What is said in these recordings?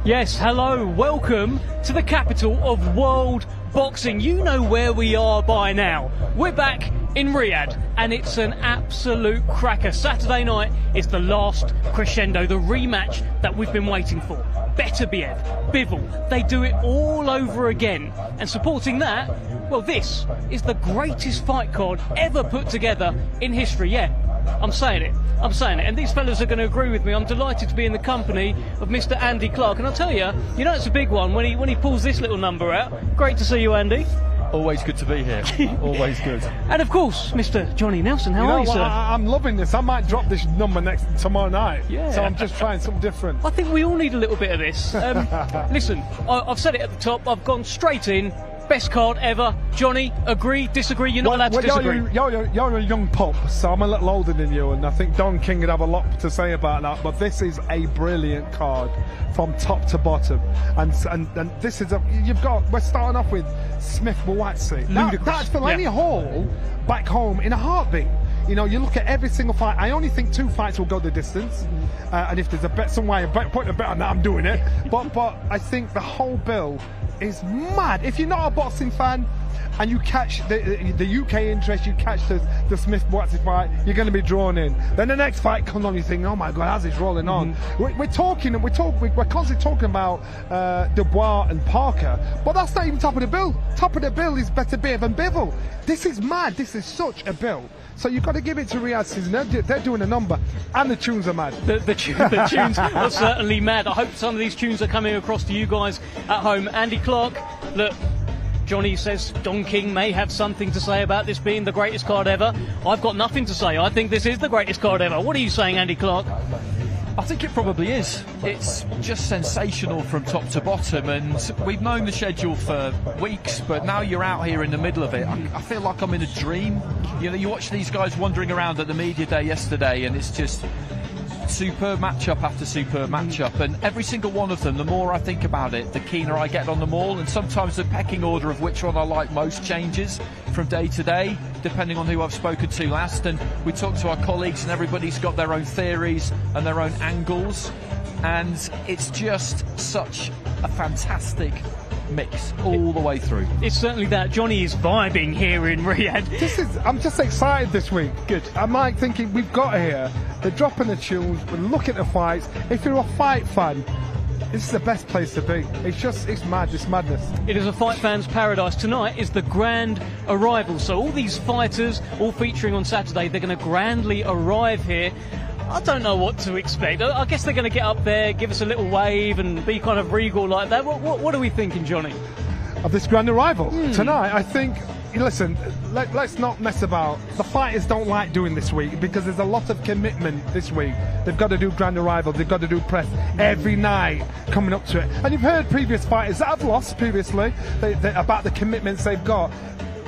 Yes, hello, welcome to the capital of world boxing. You know where we are by now. We're back in Riyadh, and it's an absolute cracker. Saturday night is the last crescendo, the rematch that we've been waiting for. Beterbiev, Bivol, they do it all over again. And supporting that, well, this is the greatest fight card ever put together in history. Yeah, I'm saying it. And these fellas are going to agree with me. I'm delighted to be in the company of Mr. Andy Clark. And I'll tell you, it's a big one when he pulls this little number out. Great to see you, Andy. Always good to be here. Always good. And of course, Mr. Johnny Nelson. How are you, sir? I'm loving this. I might drop this number tomorrow night. Yeah. So I'm just trying something different. I think we all need a little bit of this. Listen, I've said it at the top. I've gone straight in. Best card ever. Johnny, agree, disagree? You're not allowed to disagree. You're a young pup, so I'm a little older than you, and I think Don King would have a lot to say about that. But this is a brilliant card from top to bottom, and this is we're starting off with Smith Buatsi. That's for any hall back home in a heartbeat. You look at every single fight. I only think 2 fights will go the distance, and if there's a bet somewhere, putting a bet on that, I'm doing it. But I think the whole bill is mad. If you're not a boxing fan and you catch the UK interest, you catch the Smith Buatsi fight, you're going to be drawn in. Then the next fight comes on, you think, oh my God, how's this rolling on? We're constantly talking about Dubois and Parker, but that's not even top of the bill. Top of the bill is Beterbiev and Bivol. This is mad. This is such a bill. So you've got to give it to Riyadh season. They're doing a number, and the tunes are mad. The tunes are certainly mad. I hope some of these tunes are coming across to you guys at home. Andy Clark, look, Johnny says Don King may have something to say about this being the greatest card ever. I've got nothing to say. I think this is the greatest card ever. What are you saying, Andy Clark? I think it probably is. It's just sensational from top to bottom, and we've known the schedule for weeks, but now you're out here in the middle of it. I feel like I'm in a dream. You watch these guys wandering around at the media day yesterday, and it's just superb matchup after superb matchup, and every single one of them, the more I think about it, the keener I get on them all, and sometimes the pecking order of which one I like most changes from day to day, depending on who I've spoken to last. And we talk to our colleagues, and everybody's got their own theories and their own angles, and it's just such a fantastic mix all the way through. It's certainly that. Johnny is vibing here in Riyadh. I'm just excited this week. Good. I'm like thinking, we've got here, they're dropping the tunes, we're looking at the fights. If you're a fight fan, this is the best place to be. It's mad, it's madness. It is a fight fan's paradise. Tonight is the grand arrival. So all these fighters, all featuring on Saturday, they're going to grandly arrive here. I don't know what to expect. I guess they're going to get up there, give us a little wave and be kind of regal like that. What are we thinking, Johnny? Of this grand arrival tonight, I think, listen, let's not mess about. The fighters don't like doing this week because there's a lot of commitment this week. They've got to do grand arrival, they've got to do press every night coming up to it. And you've heard previous fighters that have lost previously about the commitments they've got.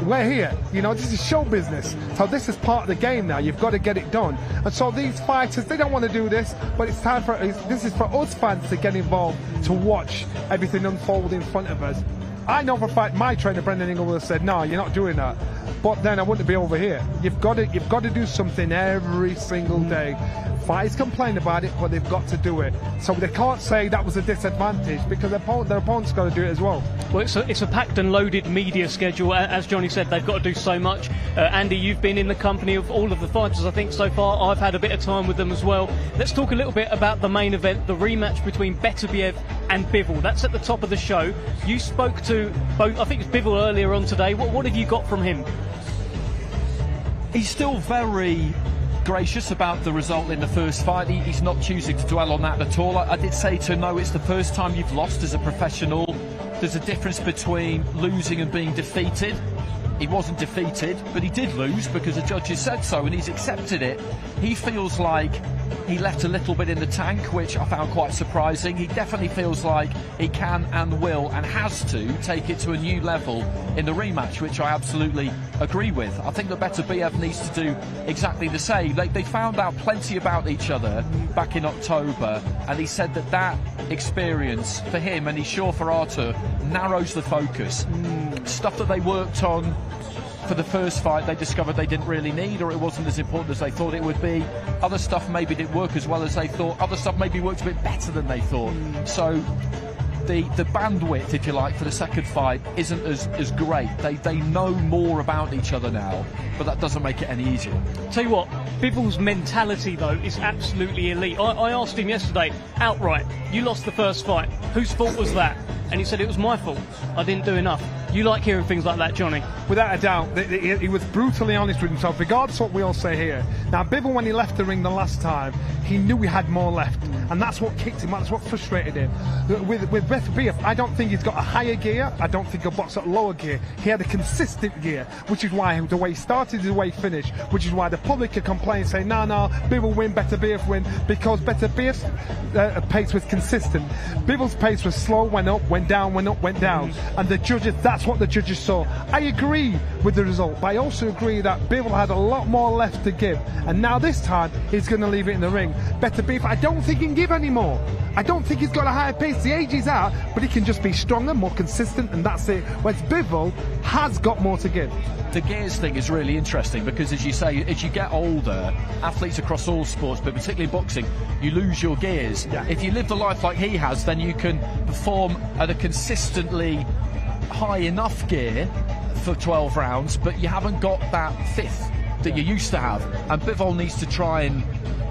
We're here, this is show business, so this is part of the game now. You've got to get it done. And so these fighters, they don't want to do this, but it's time this is for us fans to get involved, to watch everything unfold in front of us. I know for a fact my trainer Brendan Ingle would have said, no, you're not doing that, but then I wouldn't be over here. You've got to do something every single day. Fighters complain about it, but they've got to do it. So they can't say that was a disadvantage because their opponent's got to do it as well. Well, it's a packed and loaded media schedule. As Johnny said, they've got to do so much. Andy, you've been in the company of all of the fighters, I think, so far. I've had a bit of time with them as well. Let's talk a little bit about the main event, the rematch between Beterbiev and Bivol. That's at the top of the show. You spoke to both, I think it's Bivol earlier on today. What have you got from him? He's still very gracious about the result in the first fight. He's not choosing to dwell on that at all. I did say to him, no, it's the first time you've lost as a professional. There's a difference between losing and being defeated. He wasn't defeated, but he did lose because the judges said so, and he's accepted it. He feels like he left a little bit in the tank, which I found quite surprising. He definitely feels like he can and will and has to take it to a new level in the rematch, which I absolutely agree with. I think that Beterbiev needs to do exactly the same. They found out plenty about each other back in October, and he said that experience for him, and he's sure for Artur, narrows the focus. Stuff that they worked on for the first fight they discovered they didn't really need, or it wasn't as important as they thought it would be. Other stuff maybe didn't work as well as they thought. Other stuff maybe worked a bit better than they thought. So the bandwidth, if you like, for the second fight isn't as great. They know more about each other now, but that doesn't make it any easier. Tell you what, Bivol's mentality, though, is absolutely elite. I asked him yesterday, outright, you lost the first fight. Whose fault was that? And he said it was my fault. I didn't do enough. You like hearing things like that, Johnny? Without a doubt, he was brutally honest with himself, regardless of what we all say here. Now, Bivol, when he left the ring the last time, he knew he had more left, and that's what kicked him out, that's what frustrated him. With Beterbiev, I don't think he's got a higher gear, I don't think he'll box at lower gear. He had a consistent gear, which is why the way he started is the way he finished, which is why the public could complain, say, no, Bivol win, Beterbiev win, because Beterbiev's pace was consistent. Bivol's pace was slow, went up, went down, went up, went down, and the judges, that's what the judges saw. I agree with the result, but I also agree that Bivol had a lot more left to give, and now this time he's going to leave it in the ring. Beterbiev, I don't think he can give anymore. I don't think he's got a higher pace. The age is out, but he can just be stronger, more consistent, and that's it. Whereas Bivol has got more to give. The gears thing is really interesting because, as you say, as you get older, athletes across all sports, but particularly boxing, you lose your gears. Yeah. If you live the life like he has, then you can perform at a consistently high enough gear for 12 rounds, but you haven't got that fifth that you used to have. And Bivol needs to try and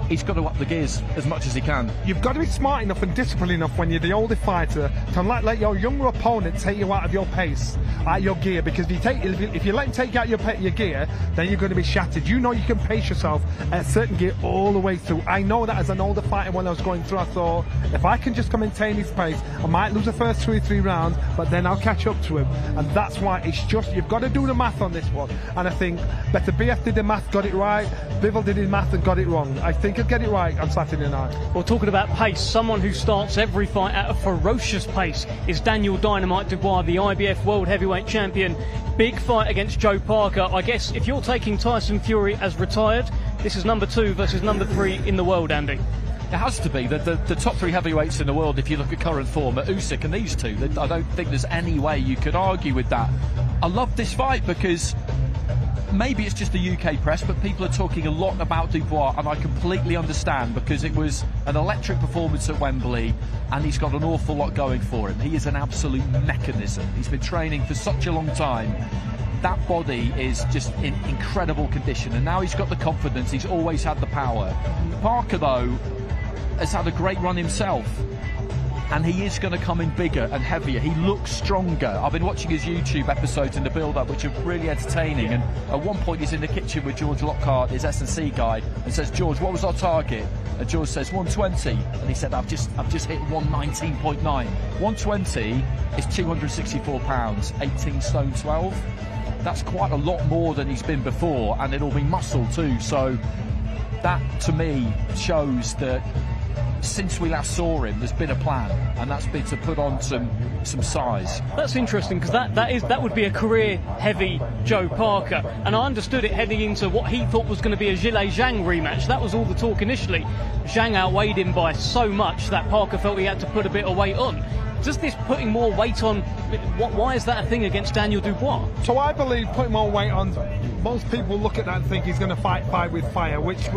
he's got to up the gears as much as he can. You've got to be smart enough and disciplined enough when you're the older fighter to let your younger opponent take you out of your pace, out of your gear, because if you let him take you out your gear, then you're going to be shattered. You know you can pace yourself at a certain gear all the way through. I know that as an older fighter when I was going through, I thought, if I can just maintain his pace, I might lose the first 2 or 3 rounds, but then I'll catch up to him. And that's why it's just, you've got to do the math on this one. And I think Beterbiev did the math, got it right. Bivol did his math and got it wrong. I think he'll get it right on Saturday night. Well, talking about pace, someone who starts every fight at a ferocious pace is Daniel Dynamite Dubois, the IBF World Heavyweight Champion. Big fight against Joe Parker. I guess if you're taking Tyson Fury as retired, this is number 2 versus number 3 in the world, Andy. It has to be. The top 3 heavyweights in the world, if you look at current form, are Usyk and these two. I don't think there's any way you could argue with that. I love this fight because maybe it's just the UK press, but people are talking a lot about Dubois, and I completely understand because it was an electric performance at Wembley and he's got an awful lot going for him. He is an absolute mechanism. He's been training for such a long time. That body is just in incredible condition, and now he's got the confidence. He's always had the power. Parker, though, has had a great run himself, and he is going to come in bigger and heavier. He looks stronger. I've been watching his YouTube episodes in the build-up, which are really entertaining, and at one point he's in the kitchen with George Lockhart, his S&C guy, and says, George, what was our target? And George says 120, and he said, I've just hit 119.9. 120 is 264 pounds, 18 stone 12. That's quite a lot more than he's been before, and it'll be muscle too. So that to me shows that since we last saw him, there's been a plan, and that's been to put on some size. That's interesting because that would be a career heavy Joe Parker, and I understood it heading into what he thought was going to be a Zhang rematch. That was all the talk initially. Zhang outweighed him by so much that Parker felt he had to put a bit of weight on. Does this putting more weight on, why is that a thing against Daniel Dubois? So I believe putting more weight on, most people look at that and think he's going to fight with fire, which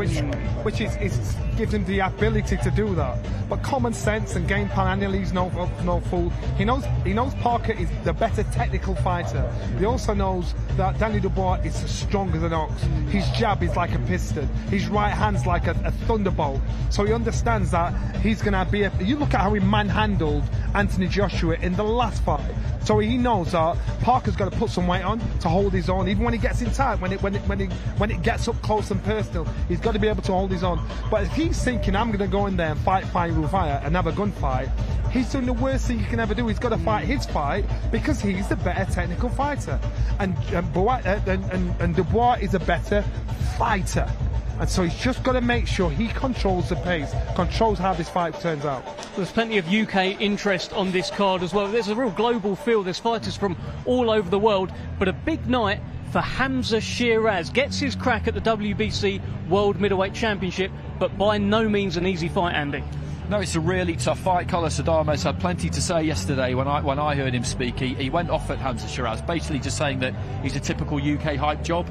is gives him the ability to do that. But common sense and game plan, and he's no fool. He knows Parker is the better technical fighter. He also knows that Daniel Dubois is strong as an ox. His jab is like a piston. His right hand's like a thunderbolt. So he understands that he's going to be you look at how he manhandled Anthony Joshua in the last fight. So he knows that Parker's got to put some weight on to hold his own, even when he gets in tight, when it gets up close and personal, he's got to be able to hold his own. But if he's thinking, I'm going to go in there and fight with fire and have a gunfight, he's doing the worst thing he can ever do. He's got to fight his fight because he's the better technical fighter, and Dubois is a better fighter. And so he's just got to make sure he controls the pace, controls how this fight turns out. There's plenty of UK interest on this card as well. There's a real global feel. There's fighters from all over the world, but a big night for Hamzah Sheeraz. Gets his crack at the WBC World Middleweight Championship, but by no means an easy fight, Andy. No, it's a really tough fight. Carlos Adames had plenty to say yesterday when I heard him speak. He went off at Hamzah Sheeraz, basically just saying that he's a typical UK hype job,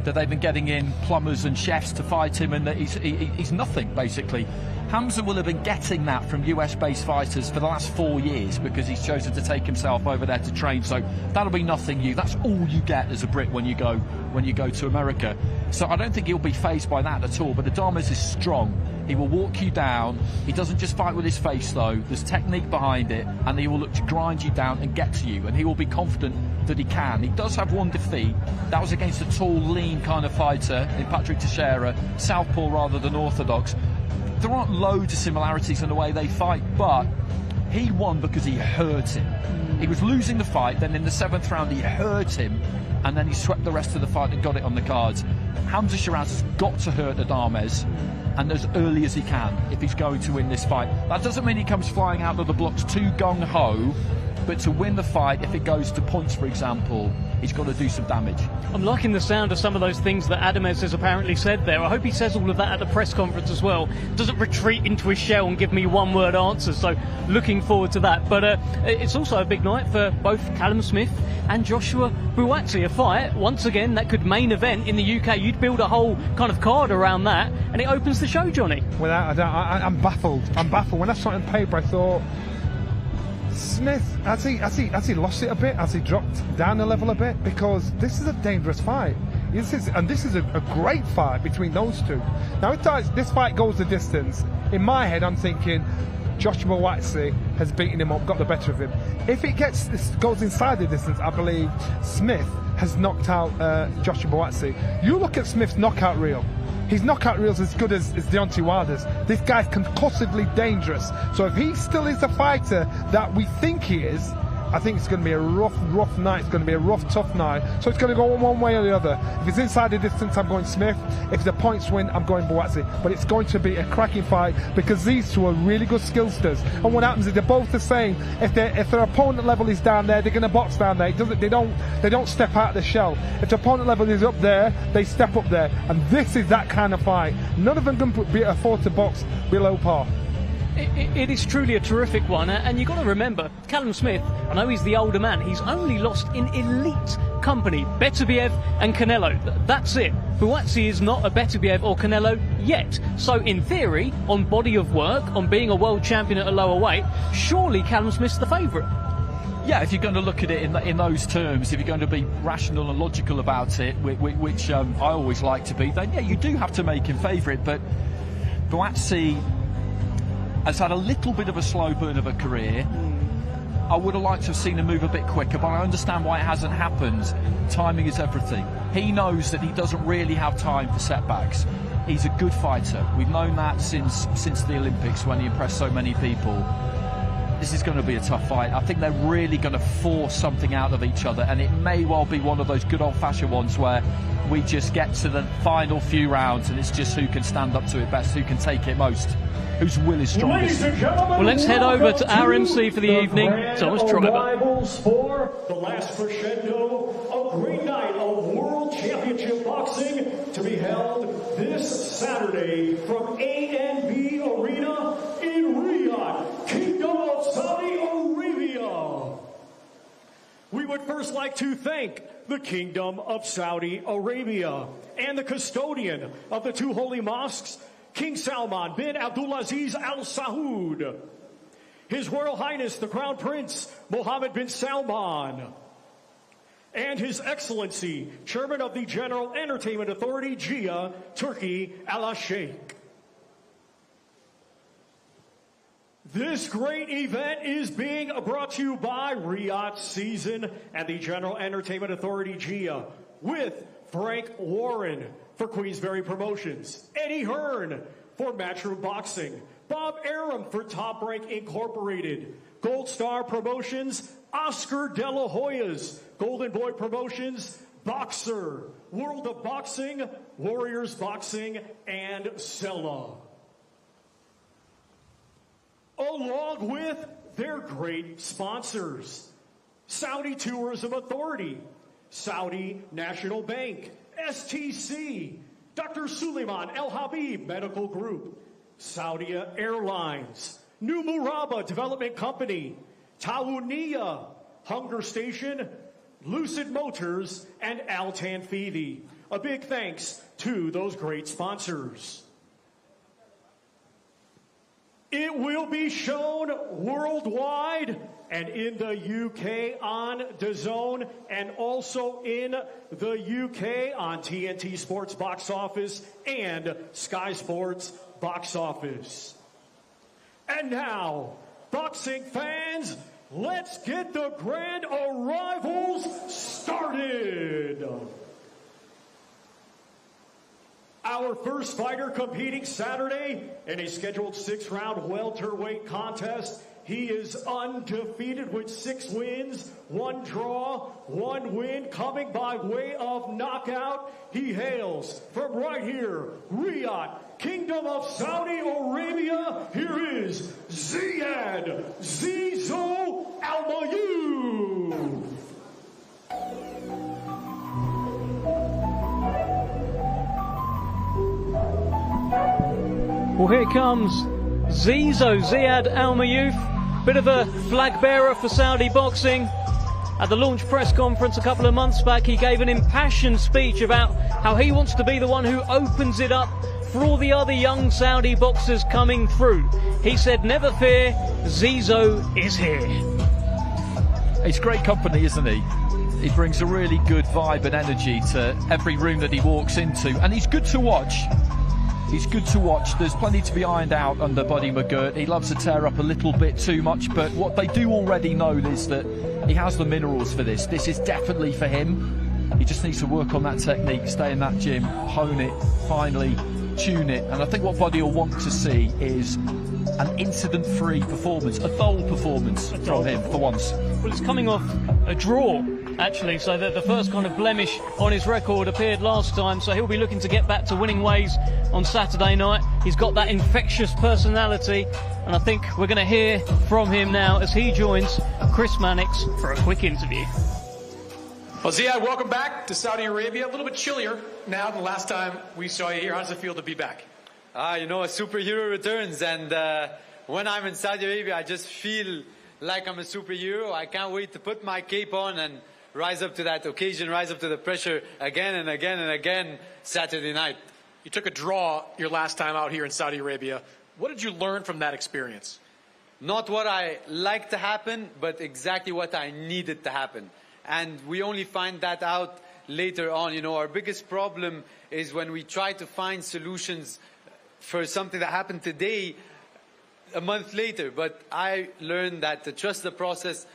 that they've been getting in plumbers and chefs to fight him, and that he's nothing, basically. Hamzah will have been getting that from US-based fighters for the last 4 years because he's chosen to take himself over there to train. So that'll be nothing new. That's all you get as a Brit when you go to America. So I don't think he'll be fazed by that at all. But Adames is strong. He will walk you down. He doesn't just fight with his face, though. There's technique behind it, and he will look to grind you down and get to you. And he will be confident that he can. He does have one defeat. That was against a tall, lean kind of fighter in Patrick Teixeira, southpaw rather than orthodox. There aren't loads of similarities in the way they fight, but he won because he hurt him. He was losing the fight, then in the 7th round he hurt him, and then he swept the rest of the fight and got it on the cards. Hamzah Sheeraz has got to hurt Adames, and as early as he can if he's going to win this fight. That doesn't mean he comes flying out of the blocks too gung-ho, but to win the fight, if it goes to points, for example, he's got to do some damage. I'm liking the sound of some of those things that Adames has apparently said there. I hope he says all of that at the press conference as well. Doesn't retreat into his shell and give me one-word answers, so looking forward to that. But it's also a big night for both Callum Smith and Joshua Buatsi. A fight, once again, that could main event in the UK. You'd build a whole kind of card around that, and it opens the show, Johnny. Without a doubt, I'm baffled. When I saw it on paper, I thought, Smith, has he lost it a bit? Has he dropped down a level a bit? Because this is a dangerous fight. This is a great fight between those two. Now, if this fight goes the distance, in my head, I'm thinking Joshua Buatsi has beaten him up, got the better of him. If it goes inside the distance, I believe Smith has knocked out Joshua Buatsi. You look at Smith's knockout reel. His knockout reel's as good as Deontay Wilder's. This guy's concussively dangerous. So if he still is the fighter that we think he is, I think it's going to be a rough night. It's going to be a rough, tough night. So it's going to go one way or the other. If it's inside the distance, I'm going Smith. If the points win, I'm going Buatsi. But it's going to be a cracking fight because these two are really good skillsters. And what happens is they're both the same. If their opponent level is down there, they're going to box down there. They don't step out of the shell. If the opponent level is up there, they step up there. And this is that kind of fight. None of them can afford to box below par. It is truly a terrific one, and you've got to remember, Callum Smith, I know he's the older man, he's only lost in elite company, Beterbiev and Canelo. That's it. Buatsi is not a Beterbiev or Canelo yet. So in theory, on body of work, on being a world champion at a lower weight, surely Callum Smith's the favourite. Yeah, if you're going to look at it in those terms, if you're going to be rational and logical about it, which I always like to be, then yeah, you do have to make him favourite. But Buatsi has had a little bit of a slow burn of a career. I would have liked to have seen him move a bit quicker, but I understand why it hasn't happened. Timing is everything. He knows that he doesn't really have time for setbacks. He's a good fighter. We've known that since the Olympics when he impressed so many people. This is going to be a tough fight. I think they're really going to force something out of each other, and it may well be one of those good old-fashioned ones where we just get to the final few rounds and it's just who can stand up to it best, who can take it most, whose will is strongest. Well, let's head over to our MC for the evening, Thomas Triber. Rivals for the last crescendo, a great night of World Championship Boxing to be held this Saturday from A&B Arena in Riyadh, Kingdom of Saudi Arabia. We would first like to thank the Kingdom of Saudi Arabia and the custodian of the two holy mosques, King Salman bin Abdulaziz Al Saud, His Royal Highness the Crown Prince Mohammed bin Salman, and His Excellency Chairman of the General Entertainment Authority, Jia Turki Al Sheikh. This great event is being brought to you by Riyadh Season and the General Entertainment Authority, Jia, with Frank Warren for Queensberry Promotions, Eddie Hearn for Matchroom Boxing, Bob Aram for Top Rank Incorporated, Gold Star Promotions, Oscar De La Hoya's, Golden Boy Promotions, Boxer, World of Boxing, Warriors Boxing, and Sella. Along with their great sponsors, Saudi Tourism Authority, Saudi National Bank, STC, Dr. Suleiman El Habib Medical Group, Saudi Airlines, New Muraba Development Company, Taunia Hunger Station, Lucid Motors, and Al Tanfidi. A big thanks to those great sponsors. It will be shown worldwide and in the UK on DAZN and also in the UK on TNT Sports Box Office and Sky Sports Box Office. And now, boxing fans, let's get the grand arrivals started. Our first fighter competing Saturday in a scheduled 6-round welterweight contest. He is undefeated with 6 wins, 1 draw, 1 win, coming by way of knockout. He hails from right here, Riyadh, Kingdom of Saudi Arabia. Here is Ziyad Almaayouf. Well, here comes Ziyad Almaayouf, bit of a flag bearer for Saudi boxing. At the launch press conference a couple of months back, he gave an impassioned speech about how he wants to be the one who opens it up for all the other young Saudi boxers coming through. He said, never fear, Zizo is here. He's great company, isn't he? He brings a really good vibe and energy to every room that he walks into, and he's good to watch. He's good to watch. There's plenty to be ironed out under Buddy McGirt. He loves to tear up a little bit too much, but what they do already know is that he has the minerals for this. This is definitely for him. He just needs to work on that technique, stay in that gym, hone it, finally tune it. And I think what Buddy will want to see is an incident-free performance, a dull performance from him for once. Well, it's coming off a draw, actually, so that the first kind of blemish on his record appeared last time, so he'll be looking to get back to winning ways on Saturday night. He's got that infectious personality, and I think we're going to hear from him now as he joins Chris Mannix for a quick interview. Well, Ziyad, welcome back to Saudi Arabia. A little bit chillier now than the last time we saw you here. How does it feel to be back? You know, a superhero returns, and when I'm in Saudi Arabia, I just feel like I'm a superhero. I can't wait to put my cape on and rise up to that occasion, rise up to the pressure again and again and again Saturday night. You took a draw your last time out here in Saudi Arabia. What did you learn from that experience? Not what I liked to happen, but exactly what I needed to happen. And we only find that out later on. You know, our biggest problem is when we try to find solutions for something that happened today, a month later. But I learned that to trust the process,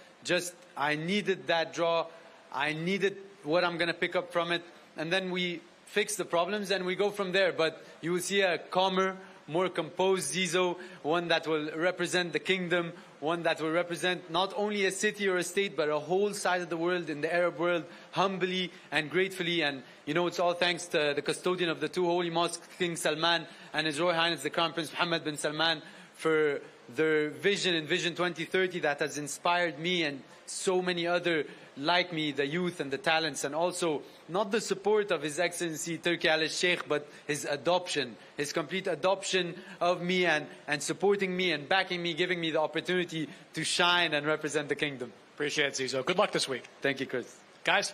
I needed that draw. I needed what I'm going to pick up from it. And then we fix the problems and we go from there. But you will see a calmer, more composed Zizo, one that will represent the kingdom, one that will represent not only a city or a state, but a whole side of the world, in the Arab world, humbly and gratefully. And, you know, it's all thanks to the custodian of the 2 holy mosques, King Salman, and His Royal Highness the Crown Prince Mohammed bin Salman, for their vision in Vision 2030 that has inspired me and so many other like me, the youth and the talents, and also not the support of His Excellency Turki Al Sheikh, but his adoption, his complete adoption of me and supporting me and backing me, giving me the opportunity to shine and represent the kingdom. Appreciate it, Zizo. Good luck this week. Thank you, Chris. Guys.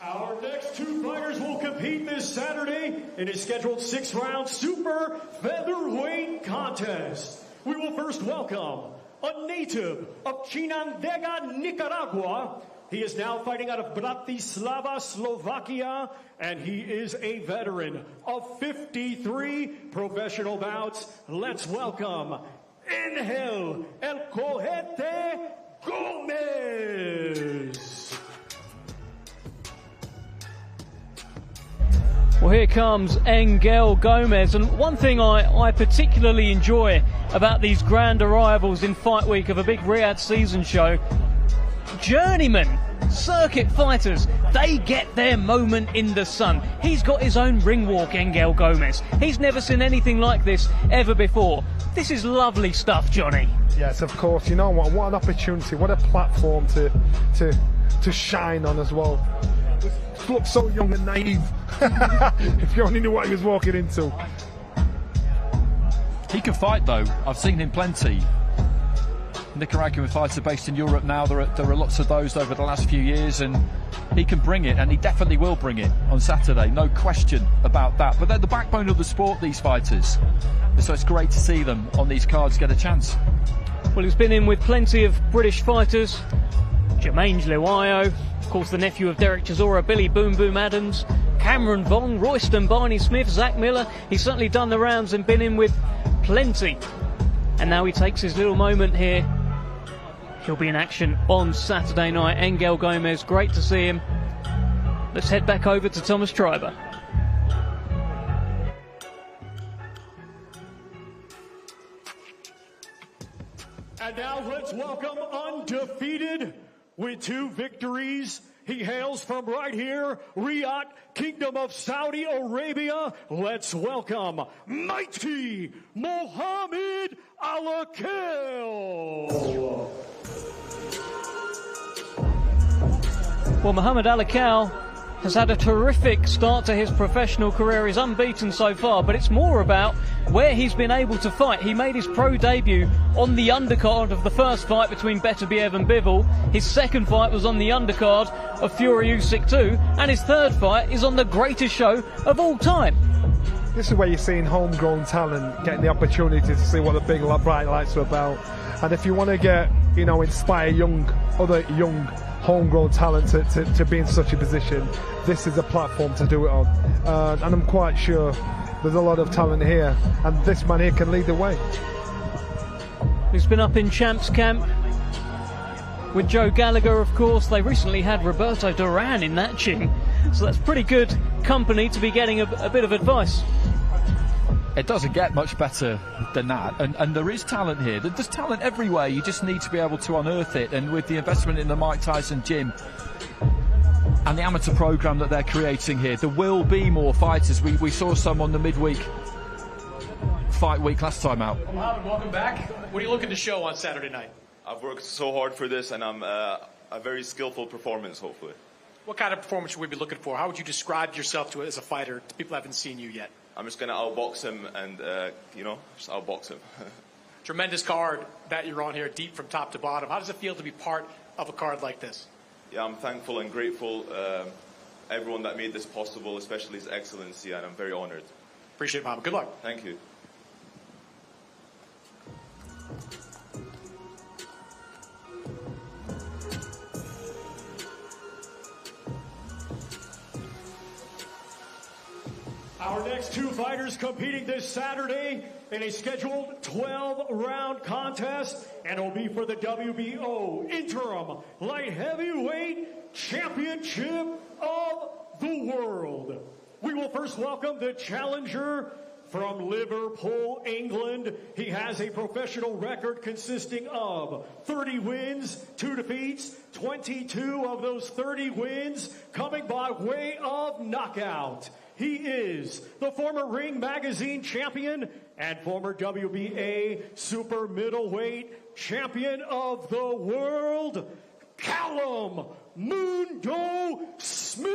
Our next 2 fighters will compete this Saturday in a scheduled 6-round super featherweight contest. We will first welcome a native of Chinandega, Nicaragua. He is now fighting out of Bratislava, Slovakia, and he is a veteran of 53 professional bouts. Let's welcome Angel El Cohete Gomez. Well, here comes Angel Gomez, and one thing I particularly enjoy about these grand arrivals in fight week of a big Riyadh season show, journeyman circuit fighters, they get their moment in the sun. He's got his own ring walk, Angel Gomez. He's never seen anything like this ever before. This is lovely stuff, Johnny. Yes, of course. You know what an opportunity, what a platform to shine on as well. He looks so young and naive. If you only knew what he was walking into. He can fight though. I've seen him plenty. Nicaraguan fighter based in Europe now. There are lots of those over the last few years, and he can bring it, and he definitely will bring it on Saturday, no question about that. But they're the backbone of the sport, these fighters, so it's great to see them on these cards get a chance. Well, he's been in with plenty of British fighters. Jermaine Lewayo, of course the nephew of Derek Chisora, Billy Boom Boom Adams, Cameron Vong, Royston Barney Smith, Zach Miller. He's certainly done the rounds and been in with plenty. And now he takes his little moment here. He'll be in action on Saturday night. Angel Gomez, great to see him. Let's head back over to Thomas Treiber. And now let's welcome Undefeated with 2 victories. He hails from right here, Riyadh, Kingdom of Saudi Arabia. Let's welcome mighty Mohammed Alakel. Well, Mohammed Alakel has had a terrific start to his professional career. He's unbeaten so far, but it's more about where he's been able to fight. He made his pro debut on the undercard of the first fight between Beterbiev and Bivol. His second fight was on the undercard of Fury Usyk 2, and his third fight is on the greatest show of all time. This is where you're seeing homegrown talent getting the opportunity to see what the big bright lights are about. And if you want to get, inspire other young homegrown talent to be in such a position, this is a platform to do it on. And I'm quite sure there's a lot of talent here, and this man here can lead the way. He's been up in Champs Camp with Joe Gallagher, of course. They recently had Roberto Duran in that gym, so that's pretty good company to be getting a bit of advice. It doesn't get much better than that, and there is talent here. There's talent everywhere. You just need to be able to unearth it, and with the investment in the Mike Tyson gym and the amateur program that they're creating here, there will be more fighters. We saw some on the midweek fight week last time out. Well, Mohammed, welcome back. What are you looking to show on Saturday night? I've worked so hard for this, and I'm a very skillful performance, hopefully. What kind of performance should we be looking for? How would you describe yourself to as a fighter to people who haven't seen you yet? I'm just going to outbox him and, just outbox him. Tremendous card that you're on here, deep from top to bottom. How does it feel to be part of a card like this? Yeah, I'm thankful and grateful. Everyone that made this possible, especially His Excellency, and I'm very honored. Appreciate it, Mohammed. Good luck. Thank you. Our next 2 fighters competing this Saturday in a scheduled 12-round contest, and it will be for the WBO Interim Light Heavyweight Championship of the World. We will first welcome the challenger from Liverpool, England. He has a professional record consisting of 30 wins, 2 defeats, 22 of those 30 wins coming by way of knockout. He is the former Ring Magazine champion and former WBA super middleweight champion of the world, Callum Mundo Smith.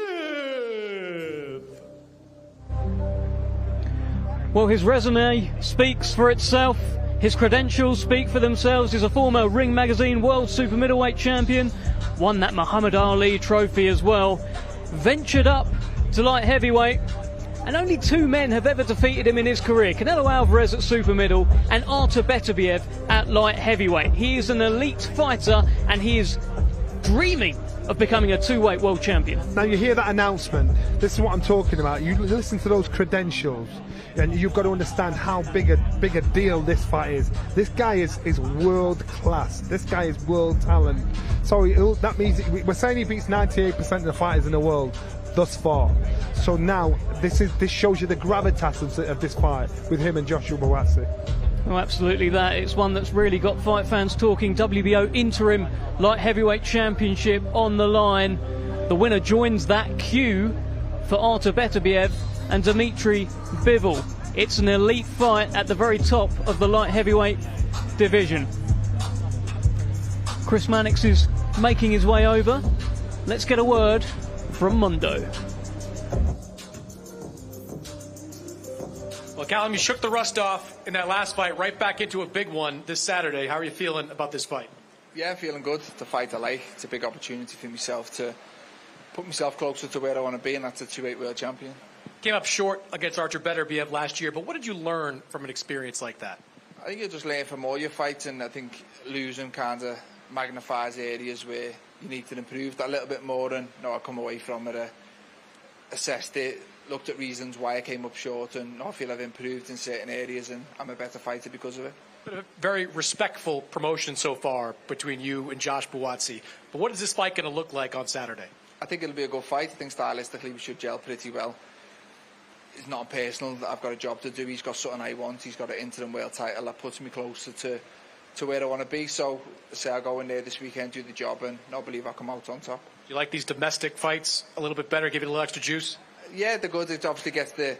Well, his resume speaks for itself. His credentials speak for themselves. He's a former Ring Magazine World Super Middleweight Champion, won that Muhammad Ali trophy as well, ventured up to light heavyweight, and only 2 men have ever defeated him in his career: Canelo Alvarez at super middle and Artur Beterbiev at light heavyweight. He is an elite fighter, and he is dreaming of becoming a 2-weight world champion. Now you hear that announcement, this is what I'm talking about. You listen to those credentials and you've got to understand how big a deal this fight is. This guy is world class. This guy is world talent. So that means we're saying he beats 98% of the fighters in the world thus far. So now this shows you the gravitas of this fight with him and Joshua Buatsi. Oh, absolutely that. It's one that's really got fight fans talking. WBO Interim Light Heavyweight Championship on the line. The winner joins that queue for Artur Beterbiev and Dmitry Bivol. It's an elite fight at the very top of the light heavyweight division. Chris Mannix is making his way over. Let's get a word from Mundo. Well, Callum, you shook the rust off in that last fight, right back into a big one this Saturday. How are you feeling about this fight? Yeah, feeling good. The fight I like. It's a big opportunity for myself to put myself closer to where I want to be, and that's a 2-8 world champion. Came up short against Artur Beterbiev last year, but what did you learn from an experience like that? I think you just learn from all your fights, and I think losing kind of magnifies areas where you need to improve that a little bit more. And I come away from it, assessed it, looked at reasons why I came up short, and I feel I've improved in certain areas, and I'm a better fighter because of it. But a very respectful promotion so far between you and Josh Buatsi. But what is this fight going to look like on Saturday? I think it'll be a good fight. I think stylistically we should gel pretty well. It's not personal. I've got a job to do. He's got something I want. He's got an interim world title that puts me closer to where I want to be. So say I'll go in there this weekend, do the job, and I believe I'll come out on top. Do you like these domestic fights a little bit better, give it a little extra juice? Yeah, they're good. It obviously gets the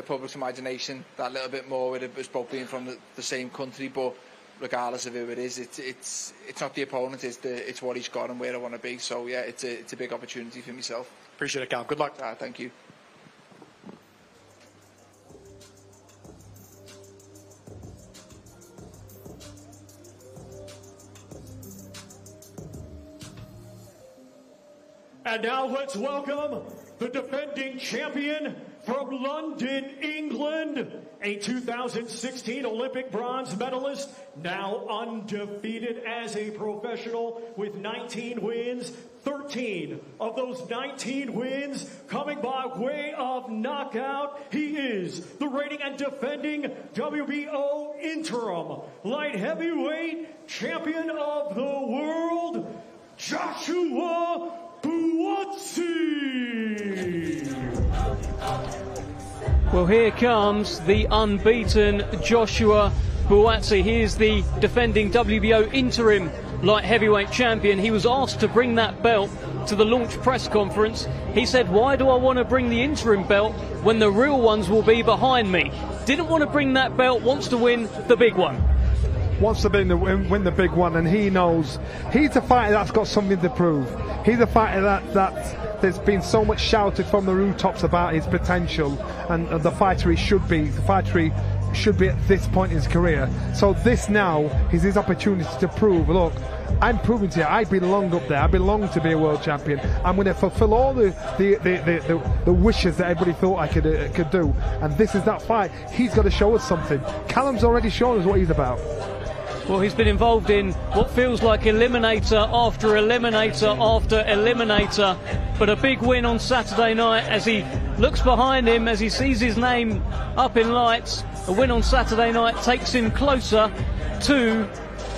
public's imagination that little bit more with us both being from the same country. But regardless of who it is, it's not the opponent. It's what he's got and where I want to be. So yeah, it's a big opportunity for myself. Appreciate it, Callum. Good luck. Thank you. And now let's welcome the defending champion from London, England, a 2016 Olympic bronze medalist, now undefeated as a professional with 19 wins. 13 of those 19 wins coming by way of knockout. He is the reigning and defending WBO interim light heavyweight champion of the world, Joshua Buatsi. Well, here comes the unbeaten Joshua Buatsi. He is the defending WBO interim light heavyweight champion. He was asked to bring that belt to the launch press conference. He said, "Why do I want to bring the interim belt when the real ones will be behind me?" Didn't want to bring that belt, wants to win the big one. Wants to win the big one, and he knows he's a fighter that's got something to prove. He's a fighter that there's been so much shouted from the rooftops about his potential and the fighter he should be. The fighter he should be at this point in his career. So this now is his opportunity to prove, look, I'm proving to you I belong up there. I belong to be a world champion. I'm going to fulfill all the wishes that everybody thought I could do. And this is that fight. He's got to show us something. Callum's already shown us what he's about. Well, he's been involved in what feels like eliminator after eliminator after eliminator, but a big win on Saturday night as he looks behind him, as he sees his name up in lights. A win on Saturday night takes him closer to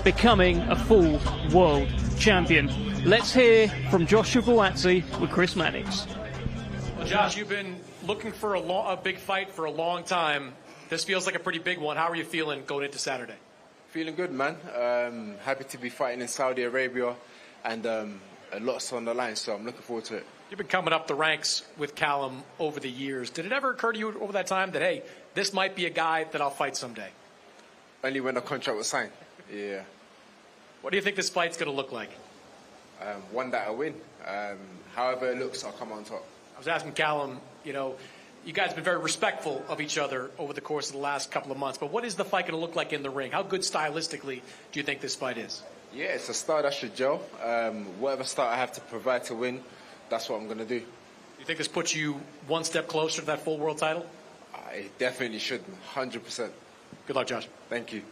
becoming a full world champion. Let's hear from Joshua Buatsi with Chris Mannix. Well, Josh, you've been looking for a big fight for a long time. This feels like a pretty big one. How are you feeling going into Saturday? Feeling good, man. Happy to be fighting in Saudi Arabia, and a lot's on the line, so I'm looking forward to it. You've been coming up the ranks with Callum over the years. Did it ever occur to you over that time that, hey, this might be a guy that I'll fight someday? Only when the contract was signed, yeah. What do you think this fight's going to look like? One that I win. However it looks, I'll come on top. I was asking Callum, you guys have been very respectful of each other over the course of the last couple of months, but what is the fight going to look like in the ring? How good stylistically do you think this fight is? Yeah, it's a style that should gel. Whatever style I have to provide to win, that's what I'm going to do. You think this puts you one step closer to that full world title? It definitely should, 100%. Good luck, Josh. Thank you.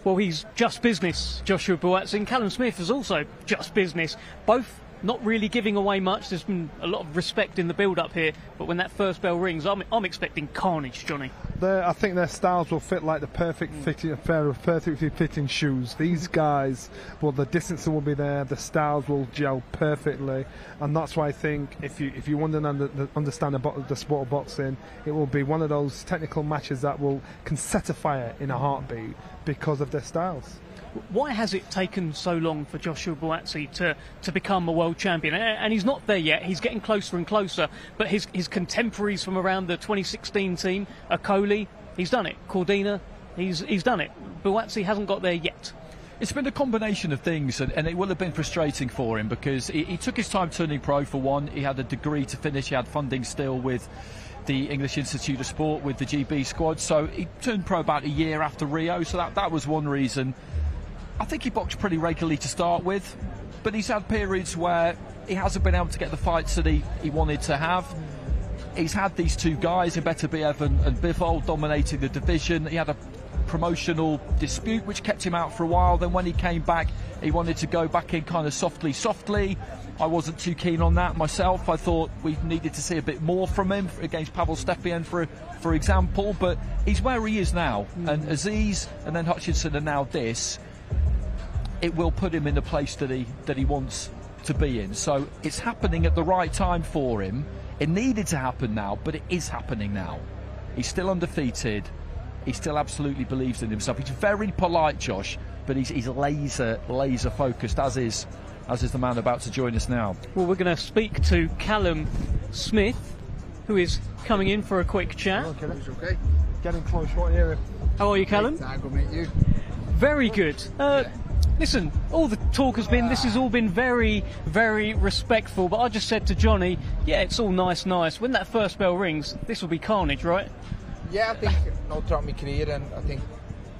Well, he's just business, Joshua Buatsi, and Callum Smith is also just business. Both not really giving away much. There's been a lot of respect in the build-up here, but when that first bell rings, I'm expecting carnage, Johnny. I think their styles will fit like the perfectly fitting shoes. These guys, well, the distance will be there, the styles will gel perfectly, and that's why I think if you want to understand the sport of boxing, it will be one of those technical matches that can set a fire in a heartbeat because of their styles. Why has it taken so long for Joshua Buatsi to become a world champion? And he's not there yet. He's getting closer and closer. But his contemporaries from around the 2016 team, Akoli, he's done it. Cordina, he's done it. Buatsi hasn't got there yet. It's been a combination of things, and it will have been frustrating for him because he took his time turning pro, for one. He had a degree to finish. He had funding still with the English Institute of Sport, with the GB squad. So he turned pro about a year after Rio, so that was one reason. I think he boxed pretty regularly to start with, but he's had periods where he hasn't been able to get the fights that he wanted to have. He's had these two guys, Beterbiev and Bivol, dominating the division. He had a promotional dispute which kept him out for a while. Then when he came back, he wanted to go back in kind of softly. I wasn't too keen on that myself. I thought we needed to see a bit more from him against Pavel Stepien, for example, but he's where he is now. And Aziz and then Hutchinson and now this, it will put him in the place that he wants to be in. So it's happening at the right time for him. It needed to happen now, but it is happening now. He's still undefeated. He still absolutely believes in himself. He's very polite, Josh, but he's laser focused, as is the man about to join us now. Well, we're going to speak to Callum Smith, who is coming in for a quick chat. Okay. Getting close, right here. How are you, Callum? Good to meet you. Very good. Listen, all the talk has been, this has all been very, very respectful, but I just said to Johnny, yeah, it's all nice. When that first bell rings, this will be carnage, right? Yeah, I think throughout my career, and I think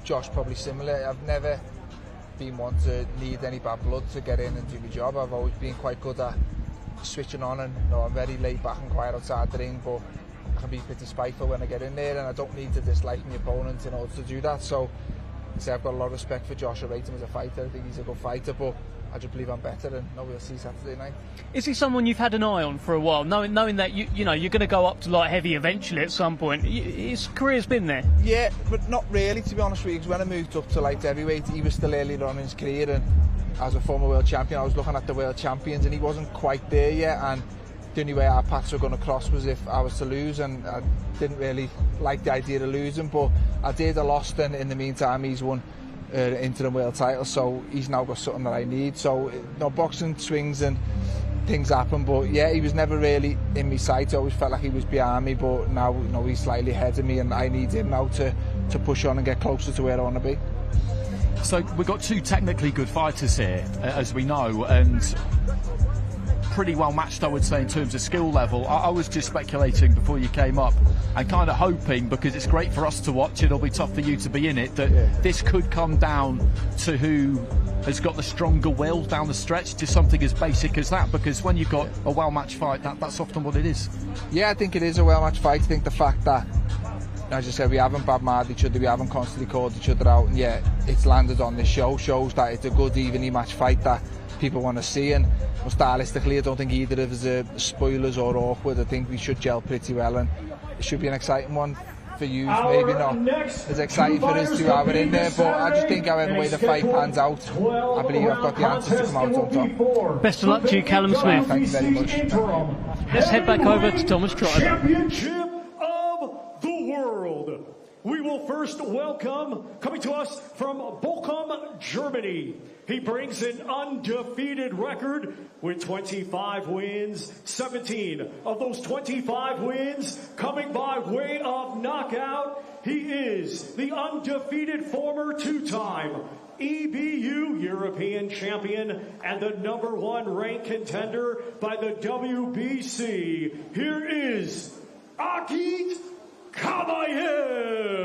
Josh probably similar. I've never been one to need any bad blood to get in and do my job. I've always been quite good at switching on, and I'm very laid back and quiet outside the ring, but I can be pretty spiteful when I get in there, and I don't need to dislike my opponent in order to do that. So I've got a lot of respect for Josh. I rate him as a fighter. I think he's a good fighter, but I just believe I'm better, and we'll see Saturday night. Is he someone you've had an eye on for a while, knowing that you know you're going to go up to light heavy eventually at some point? His career's been there. Yeah, but not really, to be honest with you. Because when I moved up to light heavyweight, he was still early on in his career, and as a former world champion, I was looking at the world champions, and he wasn't quite there yet. And the only way our paths were going to cross was if I was to lose, and I didn't really like the idea of losing, but I did. I lost, and in the meantime he's won interim world title, so he's now got something that I need. So boxing swings and things happen, but yeah, he was never really in my sight. I always felt like he was behind me, but now he's slightly ahead of me, and I need him now to push on and get closer to where I want to be. So we've got two technically good fighters here, as we know, and pretty well matched, I would say, in terms of skill level. I was just speculating before you came up and kind of hoping, because it's great for us to watch, it'll be tough for you to be in it, that this could come down to who has got the stronger will down the stretch, just something as basic as that, because when you've got a well-matched fight, that's often what it is. Yeah, I think it is a well-matched fight. I think the fact that, as I said, we haven't bad-mouthed each other, we haven't constantly called each other out, and yeah, it's landed on this show, shows that it's a good, evenly matched fight that people want to see. And stylistically, I don't think either of us are spoilers or awkward. I think we should gel pretty well, and it should be an exciting one for you. Maybe not as exciting for us to have it in there, but I just think however way the fight pans out, I believe I've got the answers to come out on top. Best of luck to you, Callum Smith. Thank you very much. Let's head back over to Thomas Trotter. Championship of the world. We will first welcome, coming to us from Bochum, Germany. He brings an undefeated record with 25 wins, 17 of those 25 wins coming by way of knockout. He is the undefeated former two-time EBU European champion and the #1 ranked contender by the WBC. Here is Akit Kabayel.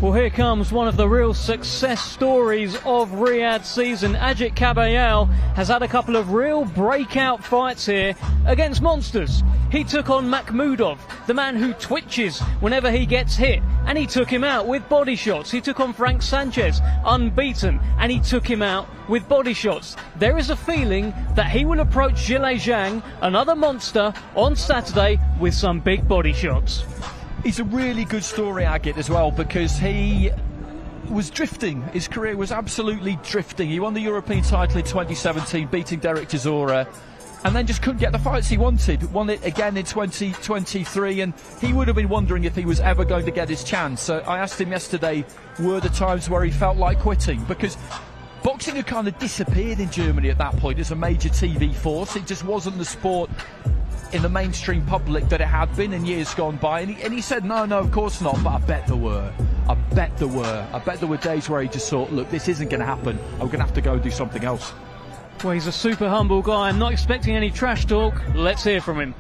Well, here comes one of the real success stories of Riyadh season. Ajit Kabayel has had a couple of real breakout fights here against monsters. He took on Makhmudov, the man who twitches whenever he gets hit, and he took him out with body shots. He took on Frank Sanchez, unbeaten, and he took him out with body shots. There is a feeling that he will approach Ziyad Zhang, another monster, on Saturday with some big body shots. He's a really good story, Agit, as well, because he was drifting. His career was absolutely drifting. He won the European title in 2017, beating Derek Chisora, and then just couldn't get the fights he wanted. Won it again in 2023, and he would have been wondering if he was ever going to get his chance. So I asked him yesterday, were the times where he felt like quitting? Because boxing had kind of disappeared in Germany at that point as a major TV force. It just wasn't the sport in the mainstream public that it had been in years gone by, and he said no, of course not, but I bet there were. I bet there were days where he just thought, look, this isn't going to happen, I'm going to have to go and do something else. Well, he's a super humble guy. I'm not expecting any trash talk. Let's hear from him.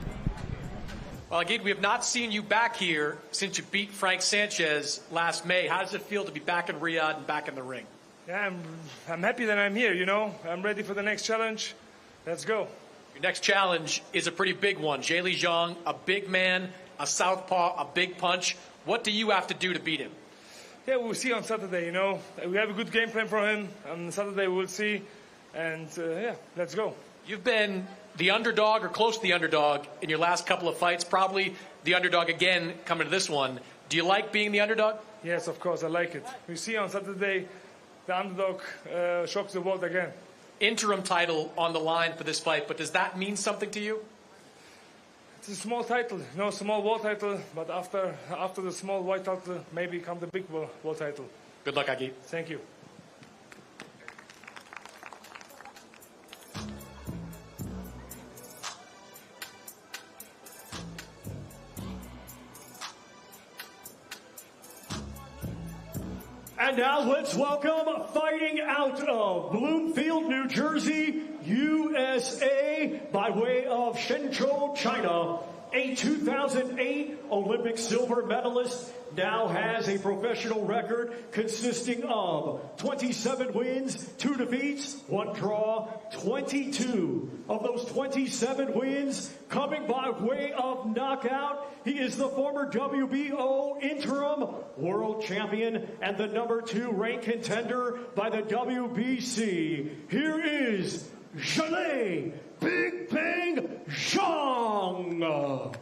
Well, again, we have not seen you back here since you beat Frank Sanchez last May. How does it feel to be back in Riyadh and back in the ring? Yeah, I'm happy that I'm here, you know. I'm ready for the next challenge. Let's go. Your next challenge is a pretty big one. Ziyad Zhang, a big man, a southpaw, a big punch. What do you have to do to beat him? Yeah, we'll see on Saturday, you know. We have a good game plan for him. On Saturday we'll see. And, yeah, let's go. You've been the underdog or close to the underdog in your last couple of fights. Probably the underdog again coming to this one. Do you like being the underdog? Yes, of course, I like it. We see on Saturday the underdog shocks the world again. Interim title on the line for this fight, but does that mean something to you? It's a small title, no small world title, but after the small white title, maybe come the big world title. Good luck, Agit. Thank you. And now let's welcome, fighting out of Bloomfield, New Jersey, USA, by way of Shenzhou, China, a 2008 Olympic silver medalist, now has a professional record consisting of 27 wins, 2 defeats, 1 draw, 22 of those 27 wins coming by way of knockout. He is the former WBO interim world champion and the #2 ranked contender by the WBC. Here is Ziyad Big Bang Zhang.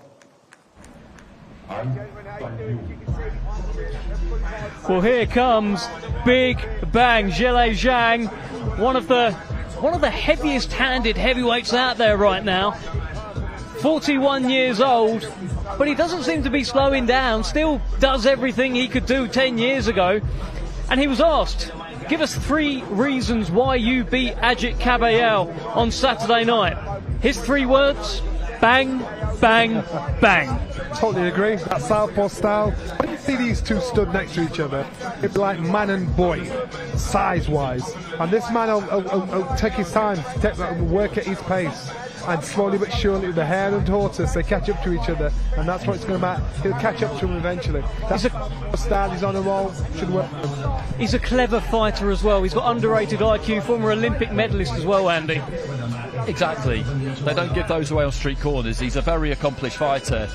Well, here comes Big Bang Ziyad Zhang, one of the heaviest-handed heavyweights out there right now. 41 years old, but he doesn't seem to be slowing down. Still does everything he could do 10 years ago. And he was asked, give us 3 reasons why you beat Ajit Kabayel on Saturday night. His 3 words: bang, bang, bang. Totally agree. That southpaw style. When you see these two stood next to each other, it'd be like man and boy, size-wise. And this man will take his time, work at his pace. And slowly but surely, with the hare and tortoise, they catch up to each other, and that's what it's going to matter. He'll catch up to him eventually. That's a style. He's on a roll. Should work. He's a clever fighter as well. He's got underrated IQ, former Olympic medalist as well, Andy. Exactly. They don't give those away on street corners. He's a very accomplished fighter.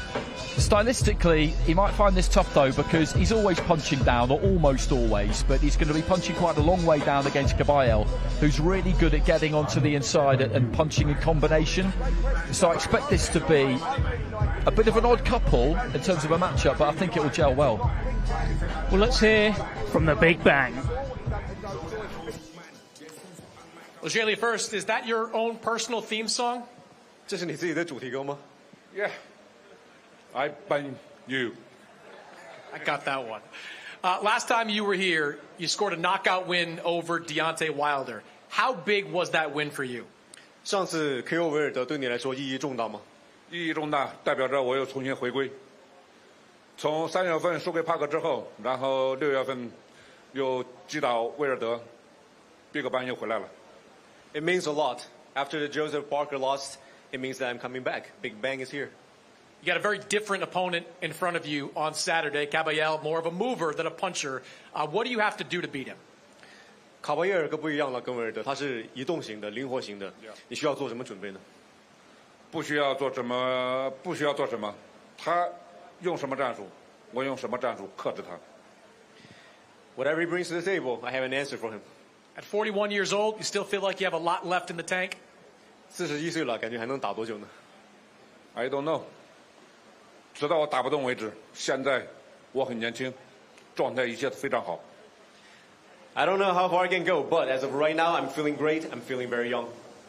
Stylistically, he might find this tough though, because he's always punching down, or almost always, but he's going to be punching quite a long way down against Kabayel, who's really good at getting onto the inside and punching in combination. So I expect this to be a bit of an odd couple in terms of a matchup, but I think it will gel well. Well, let's hear from the Big Bang. Well, Ziyad, first, is that your own personal theme song? 这是你自己的主题歌吗? Yeah. I bang you. I got that one. Last time you were here, you scored a knockout win over Deontay Wilder. How big was that win for you? 上次 KO 维尔德对你来说意义重大吗？意义重大，代表着我又重新回归。从3月份输给帕克之后，然后6月份又击倒威尔德 ，Big Bang 又回来了。It means a lot. After the Joseph Parker loss, it means that I'm coming back. Big Bang is here. You got a very different opponent in front of you on Saturday. Kabayel, more of a mover than a puncher. What do you have to do to beat him? 卡巴耶尔可不一样了，跟维尔德，他是移动型的、灵活型的。你需要做什么准备呢？不需要做什么，不需要做什么。他用什么战术，我用什么战术克制他。Whatever he brings to the table, I have an answer for him. At 41 years old, you still feel like you have a lot left in the tank? 41岁了，感觉还能打多久呢 ？I don't know. 直到我打不动为止。现在我很年轻，状态一切都非常好。I don't know how far I can go, but as of right now, I'm feeling great. I'm feeling very young.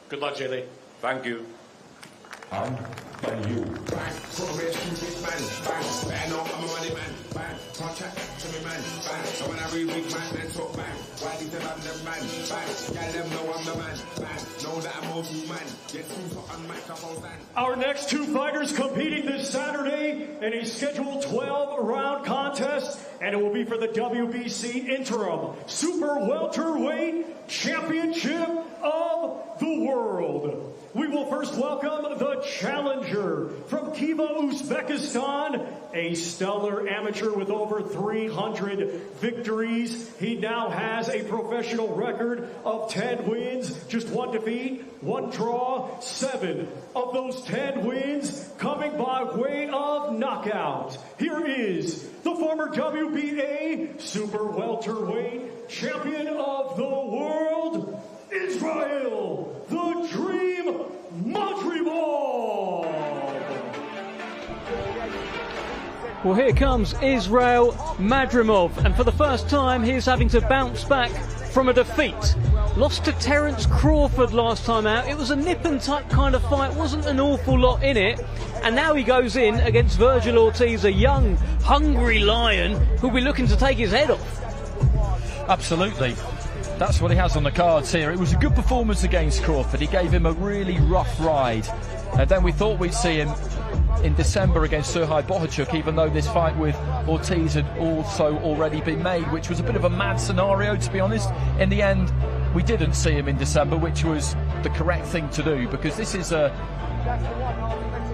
Good luck, Jay Lee. Thank you. Bang you. Bang, put a rich big man. Bang, stand up, I'm a money man. Bang, talk chat to me man. Bang, so when I read big man, then talk bang. Why do you think I'm the man? Bang, yeah, them know I'm the man. Bang, know that I'm old man. Get through on microphone stand. Our next two fighters competing this Saturday in a scheduled 12-round contest, and it will be for the WBC Interim Super Welterweight Championship of the World. We will first welcome the challenger from Khiva, Uzbekistan, a stellar amateur with over 300 victories. He now has a professional record of 10 wins, just 1 defeat, 1 draw, 7 of those 10 wins coming by way of knockout. Here is the former WBA Super Welterweight Champion of the World, Israel, the Dream Madrimov. Well, here comes Israel Madrimov, and for the first time he is having to bounce back from a defeat. Lost to Terence Crawford last time out. It was a nip and tuck kind of fight, wasn't an awful lot in it, and now he goes in against Virgil Ortiz, a young, hungry lion who'll be looking to take his head off. Absolutely. That's what he has on the cards here. It was a good performance against Crawford. He gave him a really rough ride. And then we thought we'd see him in December against Serhij Bohachuk, even though this fight with Ortiz had also already been made, which was a bit of a mad scenario, to be honest. In the end, we didn't see him in December, which was the correct thing to do, because this is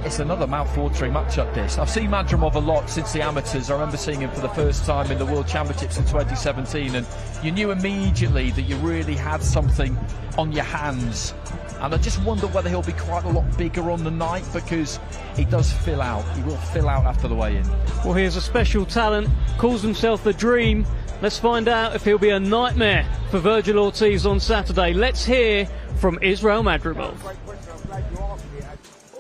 it's another mouth-watering matchup, this. I've seen Madrimov a lot since the amateurs. I remember seeing him for the first time in the World Championships in 2017, and you knew immediately that you really had something on your hands. And I just wonder whether he'll be quite a lot bigger on the night, because he does fill out. He will fill out after the weigh-in. Well, here's a special talent, calls himself the Dream. Let's find out if he'll be a nightmare for Virgil Ortiz on Saturday. Let's hear from Israel Madrimov.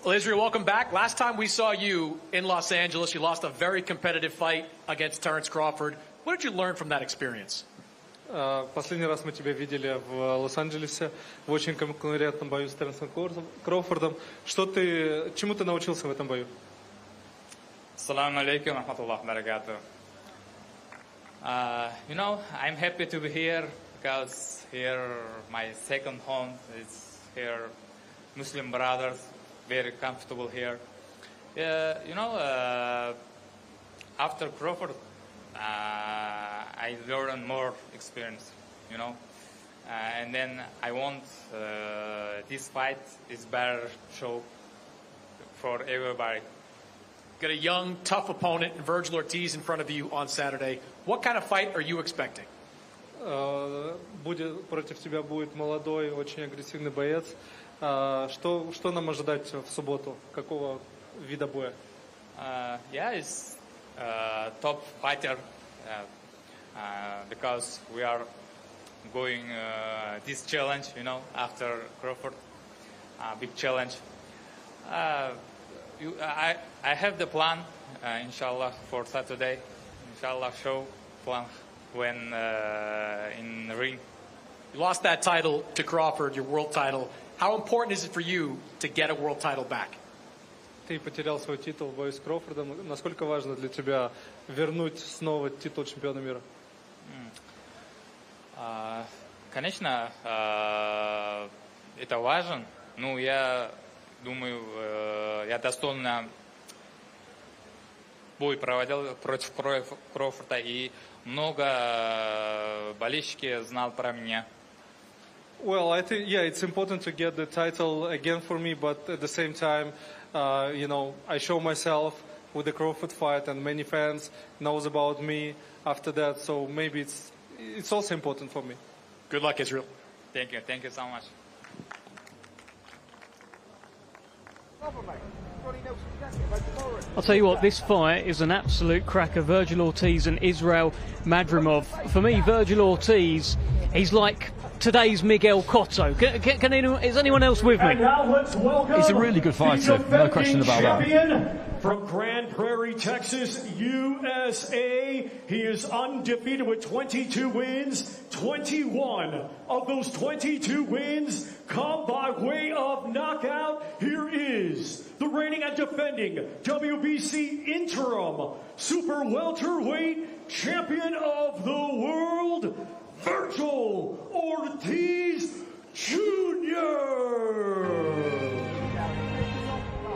Well, Israel, welcome back. Last time we saw you in Los Angeles, you lost a very competitive fight against Terence Crawford. What did you learn from that experience? Последний раз мы тебя видели в Лос-Анджелесе в очень конкурентном бою с Теренсом Кроуфордом. Чему ты научился в этом бою? Assalamu alaikum wa rahmatullahi wa barakatuh. You know, I'm happy to be here because here my second home is here. Muslim brothers, very comfortable here. You know, after Crawford, I learned more experience, you know, and then I want this fight is better show for everybody. Got a young, tough opponent, Virgil Ortiz, in front of you on Saturday. What kind of fight are you expecting? Против тебя будет молодой, очень агрессивный боец. Что нам ожидать в субботу? Какого вида боя? Yeah, it's top fighter because we are going this challenge, you know, after Crawford, big challenge. I have the plan, inshallah, for Saturday. Inshallah, show plan when in the ring. You lost that title to Crawford, your world title. How important is it for you to get a world title back? Ты потерял свой титул в бою с Кроуфордом. Насколько важно для тебя вернуть снова титул чемпиона мира? Конечно, это важно. Ну, я думаю, я достойно бой проводил против Кроуфорда, и много болельщиков знал про меня. Well, I think, yeah, it's important to get the title again for me, but at the same time, you know, I show myself with the Crawford fight, and many fans knows about me after that. So maybe it's also important for me. Good luck, Israel. Thank you so much. I'll tell you what, this fight is an absolute cracker. Virgil Ortiz and Israel Madrimov. For me, Virgil Ortiz, he's like today's Miguel Cotto. Is anyone else with me? And now let's welcome He's a really good fighter, no question about that. From Grand Prairie, Texas, USA, he is undefeated with 22 wins. 21 of those 22 wins come by way of knockout. Here is the reigning and defending WBC interim super welterweight champion of the world, Virgil Ortiz Jr.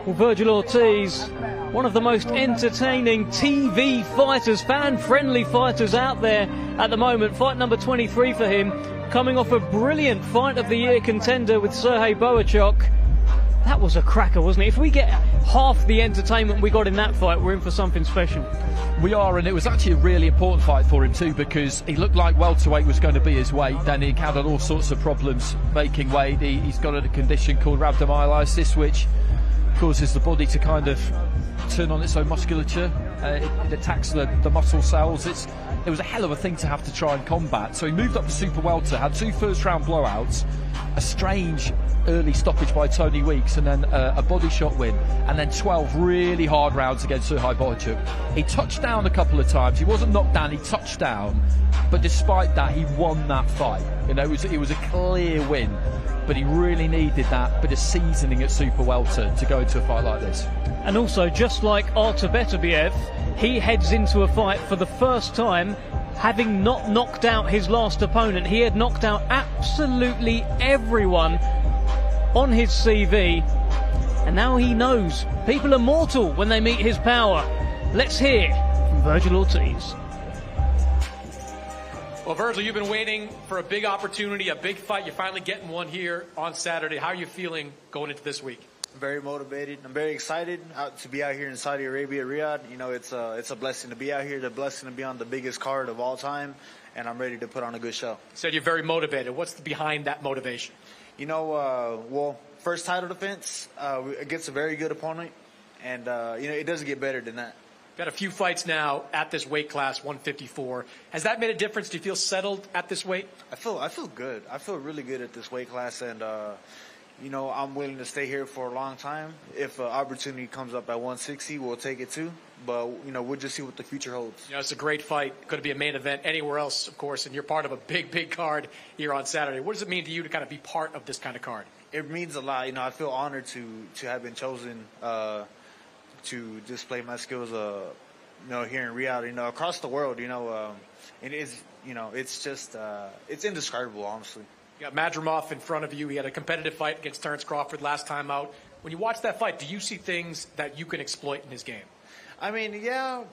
Well, Virgil Ortiz, one of the most entertaining TV fighters, fan-friendly fighters out there at the moment. Fight number 23 for him, coming off a brilliant Fight of the Year contender with Sergey Boachuk. That was a cracker, wasn't it? If we get half the entertainment we got in that fight, we're in for something special. We are, and it was actually a really important fight for him too, because he looked like welterweight was going to be his weight. Then he had all sorts of problems making weight. He's got a condition called rhabdomyolysis, which causes the body to kind of turn on its own musculature. It attacks the muscle cells. It was a hell of a thing to have to try and combat. So he moved up to super welter, had 2 first-round blowouts, a strange early stoppage by Tony Weeks, and then a body shot win, and then 12 really hard rounds against Sergey Boachuk. He touched down a couple of times. He wasn't knocked down, he touched down, but despite that, he won that fight. You know, it was a clear win, but he really needed that bit of seasoning at super welter to go into a fight like this. And also, just like Artur Beterbiev, he heads into a fight for the first time having not knocked out his last opponent. He had knocked out absolutely everyone on his CV, and now he knows people are mortal when they meet his power. Let's hear from Virgil Ortiz. Well, Virgil, you've been waiting for a big opportunity, a big fight. You're finally getting one here on Saturday. How are you feeling going into this week? I'm very motivated. I'm very excited to be out here in Saudi Arabia, Riyadh. You know, it's a blessing to be out here, it's a blessing to be on the biggest card of all time, and I'm ready to put on a good show. So you're very motivated. What's behind that motivation? You know, well, first title defense against a very good opponent, and, you know, it doesn't get better than that. Got a few fights now at this weight class, 154. Has that made a difference? Do you feel settled at this weight? I feel good. I feel really good at this weight class, and you know, I'm willing to stay here for a long time. If an opportunity comes up at 160, we'll take it too. But you know, we'll just see what the future holds. You know, it's a great fight. Could be a main event anywhere else, of course, and you're part of a big card here on Saturday. What does it mean to you to kind of be part of this kind of card? It means a lot. You know, I feel honored to have been chosen to display my skills, you know, here in Riyadh, you know, across the world, you know, and it's, you know, it's just, it's indescribable, honestly. You got Madrimov in front of you. He had a competitive fight against Terrence Crawford last time out. When you watch that fight, do you see things that you can exploit in his game? I mean, yeah,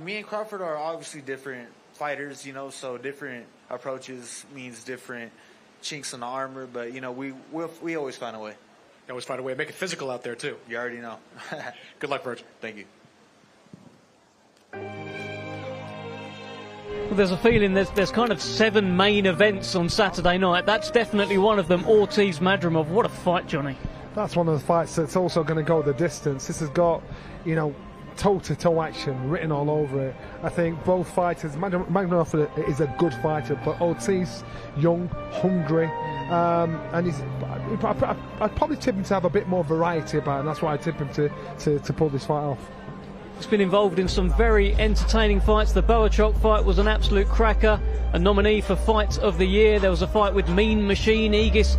me and Crawford are obviously different fighters, you know, so different approaches means different chinks in the armor, but, you know, we always find a way. You always find a way to make it physical out there, too. You already know. Good luck, Virgil. Thank you. Well, there's a feeling there's kind of 7 main events on Saturday night. That's definitely one of them. Ortiz Madrimov. What a fight, Johnny. That's one of the fights that's also going to go the distance. This has got, you know, toe-to-toe action written all over it. I think both fighters, Madrimov is a good fighter, but Ortiz, young, hungry, and I'd probably tip him to have a bit more variety about it, and that's why I tip him to pull this fight off. He's been involved in some very entertaining fights. The Boachuk fight was an absolute cracker, a nominee for Fight of the Year. There was a fight with Mean Machine Egis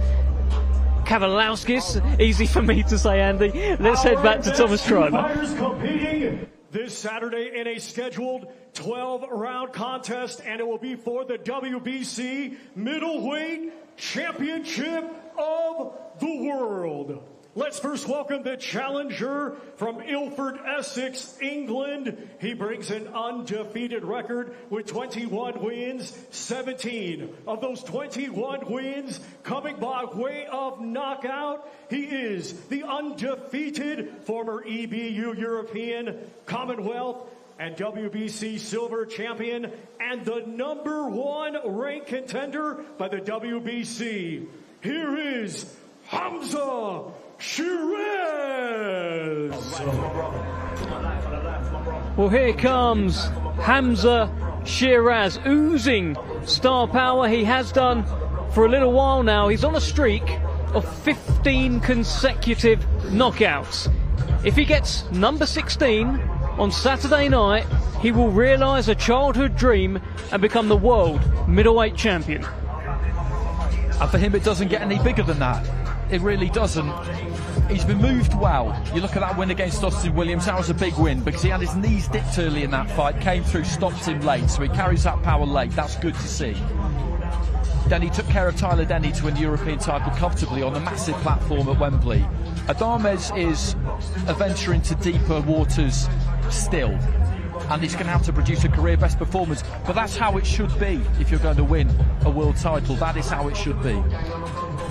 Kavalauskis. Easy for me to say, Andy. Let's head back to Thomas Schreiber. Fighters competing this Saturday in a scheduled 12-round contest, and it will be for the WBC Middleweight Championship of the World. Let's first welcome the challenger from Ilford, Essex, England. He brings an undefeated record with 21 wins, 17 of those 21 wins coming by way of knockout. He is the undefeated former EBU European, Commonwealth, and WBC silver champion, and the #1 ranked contender by the WBC. Here is Hamzah Sheeraz. Well, here comes Hamzah Sheeraz, oozing star power. He has done for a little while now. He's on a streak of 15 consecutive knockouts. If he gets number 16 on Saturday night, he will realise a childhood dream and become the world middleweight champion. And for him, it doesn't get any bigger than that. It really doesn't. He's been moved well. You look at that win against Austin Williams, that was a big win because he had his knees dipped early in that fight, came through, stopped him late, so he carries that power late. That's good to see. Then he took care of Tyler Denny to win the European title comfortably on a massive platform at Wembley. Adames is a venture into deeper waters still, and he's going to have to produce a career best performance, but that's how it should be if you're going to win a world title. That is how it should be.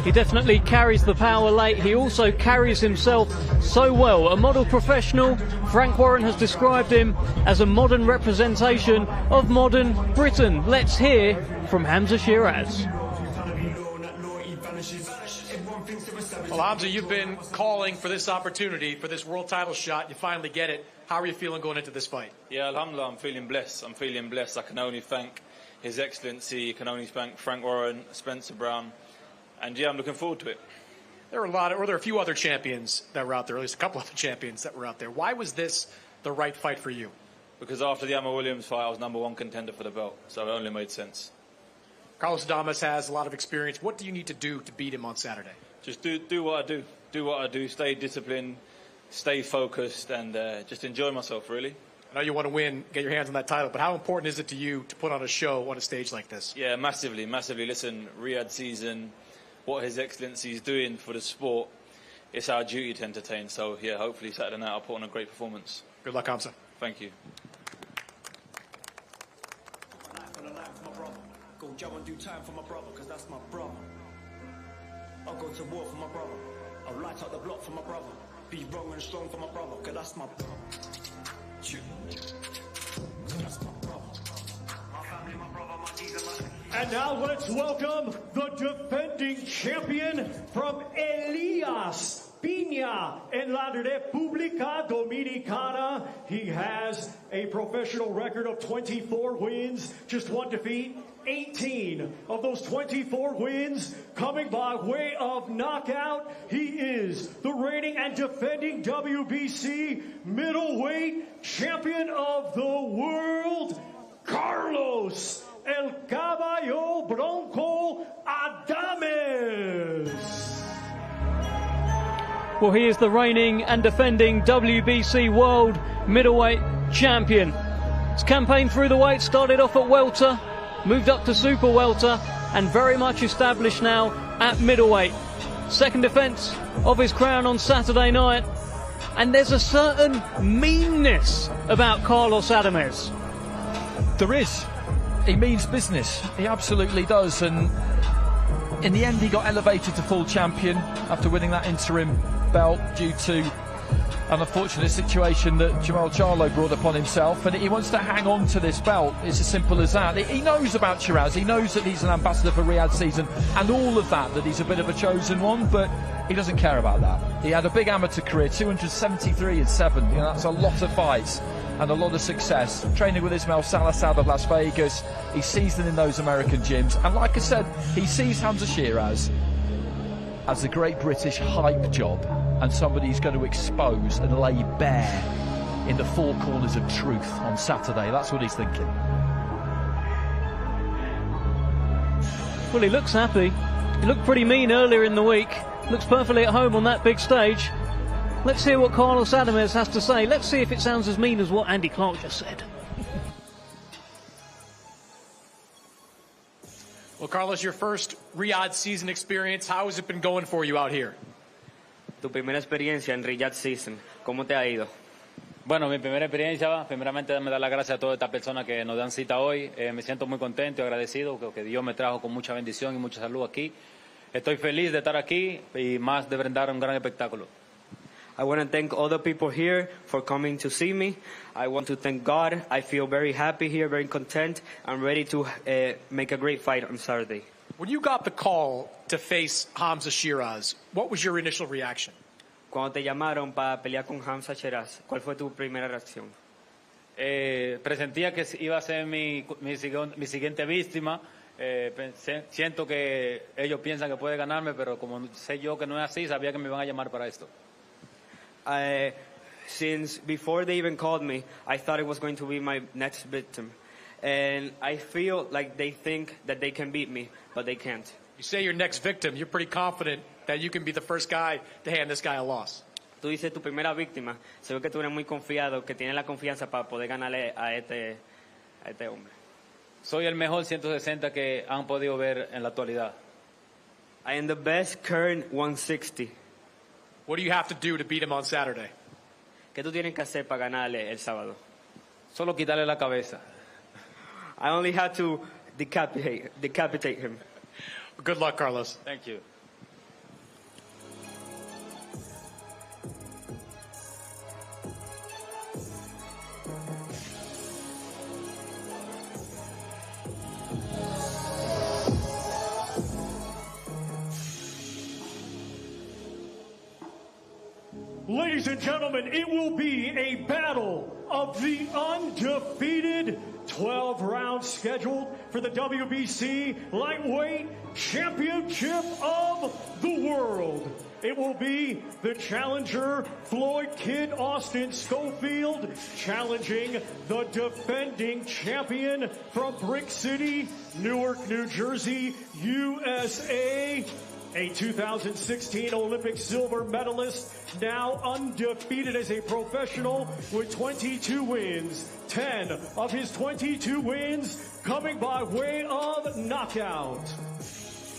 He definitely carries the power late. He also carries himself so well. A model professional, Frank Warren has described him as a modern representation of modern Britain. Let's hear from Hamzah Sheeraz. Well, Hamzah, you've been calling for this opportunity, for this world title shot. You finally get it. How are you feeling going into this fight? Yeah, alhamdulillah, I'm feeling blessed. I can only thank His Excellency, I can only thank Frank Warren, Spencer Brown, and yeah, I'm looking forward to it. There are a few other champions that were out there, at least a couple other champions that were out there. Why was this the right fight for you? Because after the Amma Williams fight, I was #1 contender for the belt, so it only made sense. Carlos Adames has a lot of experience. What do you need to do to beat him on Saturday? Just do what I do. Do what I do. Stay disciplined, stay focused, and just enjoy myself, really. I know you want to win, get your hands on that title, but how important is it to you to put on a show on a stage like this? Yeah, massively, massively. Listen, Riyadh season, what His Excellency is doing for the sport, it's our duty to entertain. So, yeah, hopefully Saturday night I'll put on a great performance. Good luck, Hamzah. Thank you. Go job and do time for my brother, cause that's my brother. I'll go to war for my brother. I'll light up the block for my brother. Be wrong and strong for my brother, cause that's my brother. That's my brother. My family, my brother, my nigga, my... And now let's welcome the defending champion from Elias Piña in la República Dominicana. He has a professional record of 24 wins, just 1 defeat. 18 of those 24 wins coming by way of knockout. He is the reigning and defending WBC middleweight champion of the world, Carlos El Caballo Bronco Adames. Well, he is the reigning and defending WBC world middleweight champion. His campaign through the weight started off at welter, moved up to super welter, and very much established now at middleweight. Second defence of his crown on Saturday night, and there's a certain meanness about Carlos Adames. There is. He means business. He absolutely does. And in the end, he got elevated to full champion after winning that interim belt due to an unfortunate situation that Jamal Charlo brought upon himself, and he wants to hang on to this belt. It's as simple as that. He knows about Sheeraz. He knows that he's an ambassador for Riyadh season and all of that he's a bit of a chosen one, but he doesn't care about that. He had a big amateur career, 273-7. You know, that's a lot of fights and a lot of success. Training with Ismail Salazar of Las Vegas. He's seasoned in those American gyms, and like I said, he sees Hamzah Sheeraz as a great British hype job and somebody he's going to expose and lay bare in the four corners of truth on Saturday. That's what he's thinking. Well, he looks happy. He looked pretty mean earlier in the week. Looks perfectly at home on that big stage. Let's hear what Carlos Adames has to say. Let's see if it sounds as mean as what Andy Clark just said. Well, Carlos, your first Riyadh season experience, how has it been going for you out here? tu primera experiencia en Riyadh season, ¿cómo te ha ido? Bueno, mi primera experiencia, primeramente me da las gracias a todas estas personas que nos dan cita hoy. Me siento muy contento y agradecido que Dios me trajo con mucha bendición y mucha salud aquí. Estoy feliz de estar aquí y más de brindar un gran espectáculo. I want to thank all the people here for coming to see me. I want to thank God. I feel very happy here, very content. I'm ready to make a great fight on Saturday. When you got the call to face Hamzah Sheeraz, what was your initial reaction? Cuando te llamaron para pelear con Hamzah Sheeraz, ¿cuál fue tu primera reacción? Presentía que iba a ser mi siguiente víctima. Siento que ellos piensan que puede ganarme, pero como sé yo que no es así, sabía que me iban a llamar para esto. Since before they even called me, I thought it was going to be my next victim. And I feel like they think that they can beat me, but they can't. You say your next victim, you're pretty confident that you can be the first guy to hand this guy a loss. Tú dices tu primera víctima, se ve que tú eres muy confiado, que tienes la confianza para poder ganarle a este hombre. Soy el mejor 160 que han podido ver en la actualidad. I am the best current 160. What do you have to do to beat him on Saturday? ¿Qué tú tienes que hacer para ganarle el sábado? Solo quitarle la cabeza. I only had to decapitate him. Good luck, Carlos. Thank you. Ladies and gentlemen, it will be a battle of the undefeated 12 rounds scheduled for the WBC Lightweight Championship of the World. It will be the challenger, Floyd Kid Austin Schofield, challenging the defending champion from Brick City, Newark, New Jersey, USA. A 2016 Olympic silver medalist, now undefeated as a professional with 22 wins. 10 of his 22 wins coming by way of knockout.